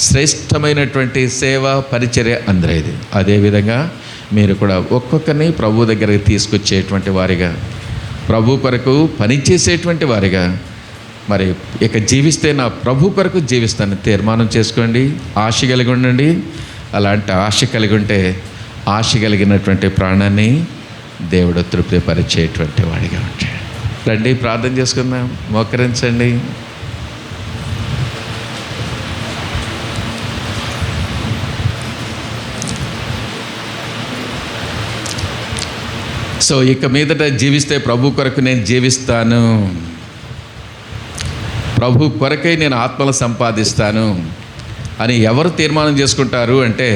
శ్రేష్టమైనటువంటి సేవ పరిచర్య అంద్రేయుది. అదేవిధంగా మీరు కూడా ఒక్కొక్కరిని ప్రభు దగ్గరికి తీసుకొచ్చేటువంటి వారిగా, ప్రభు కొరకు పనిచేసేటువంటి వారిగా, మరి ఇక జీవిస్తే నా ప్రభు కొరకు జీవిస్తాను తీర్మానం చేసుకోండి. ఆశ కలిగి ఉండండి. అలాంటి ఆశ కలిగి ఉంటే ఆశ కలిగినటువంటి ప్రాణాన్ని దేవుడు తృప్తిపరిచేటువంటి వాడిగా ఉంటాడు. రండి ప్రార్థన చేసుకుందాం. మోకరించండి. సో ఇక మీదట జీవిస్తే ప్రభు కొరకు నేను జీవిస్తాను, ప్రభు కొరకై నేను ఆత్మలు సంపాదిస్తాను అని ఎవరు తీర్మానం చేసుకుంటారు అంటే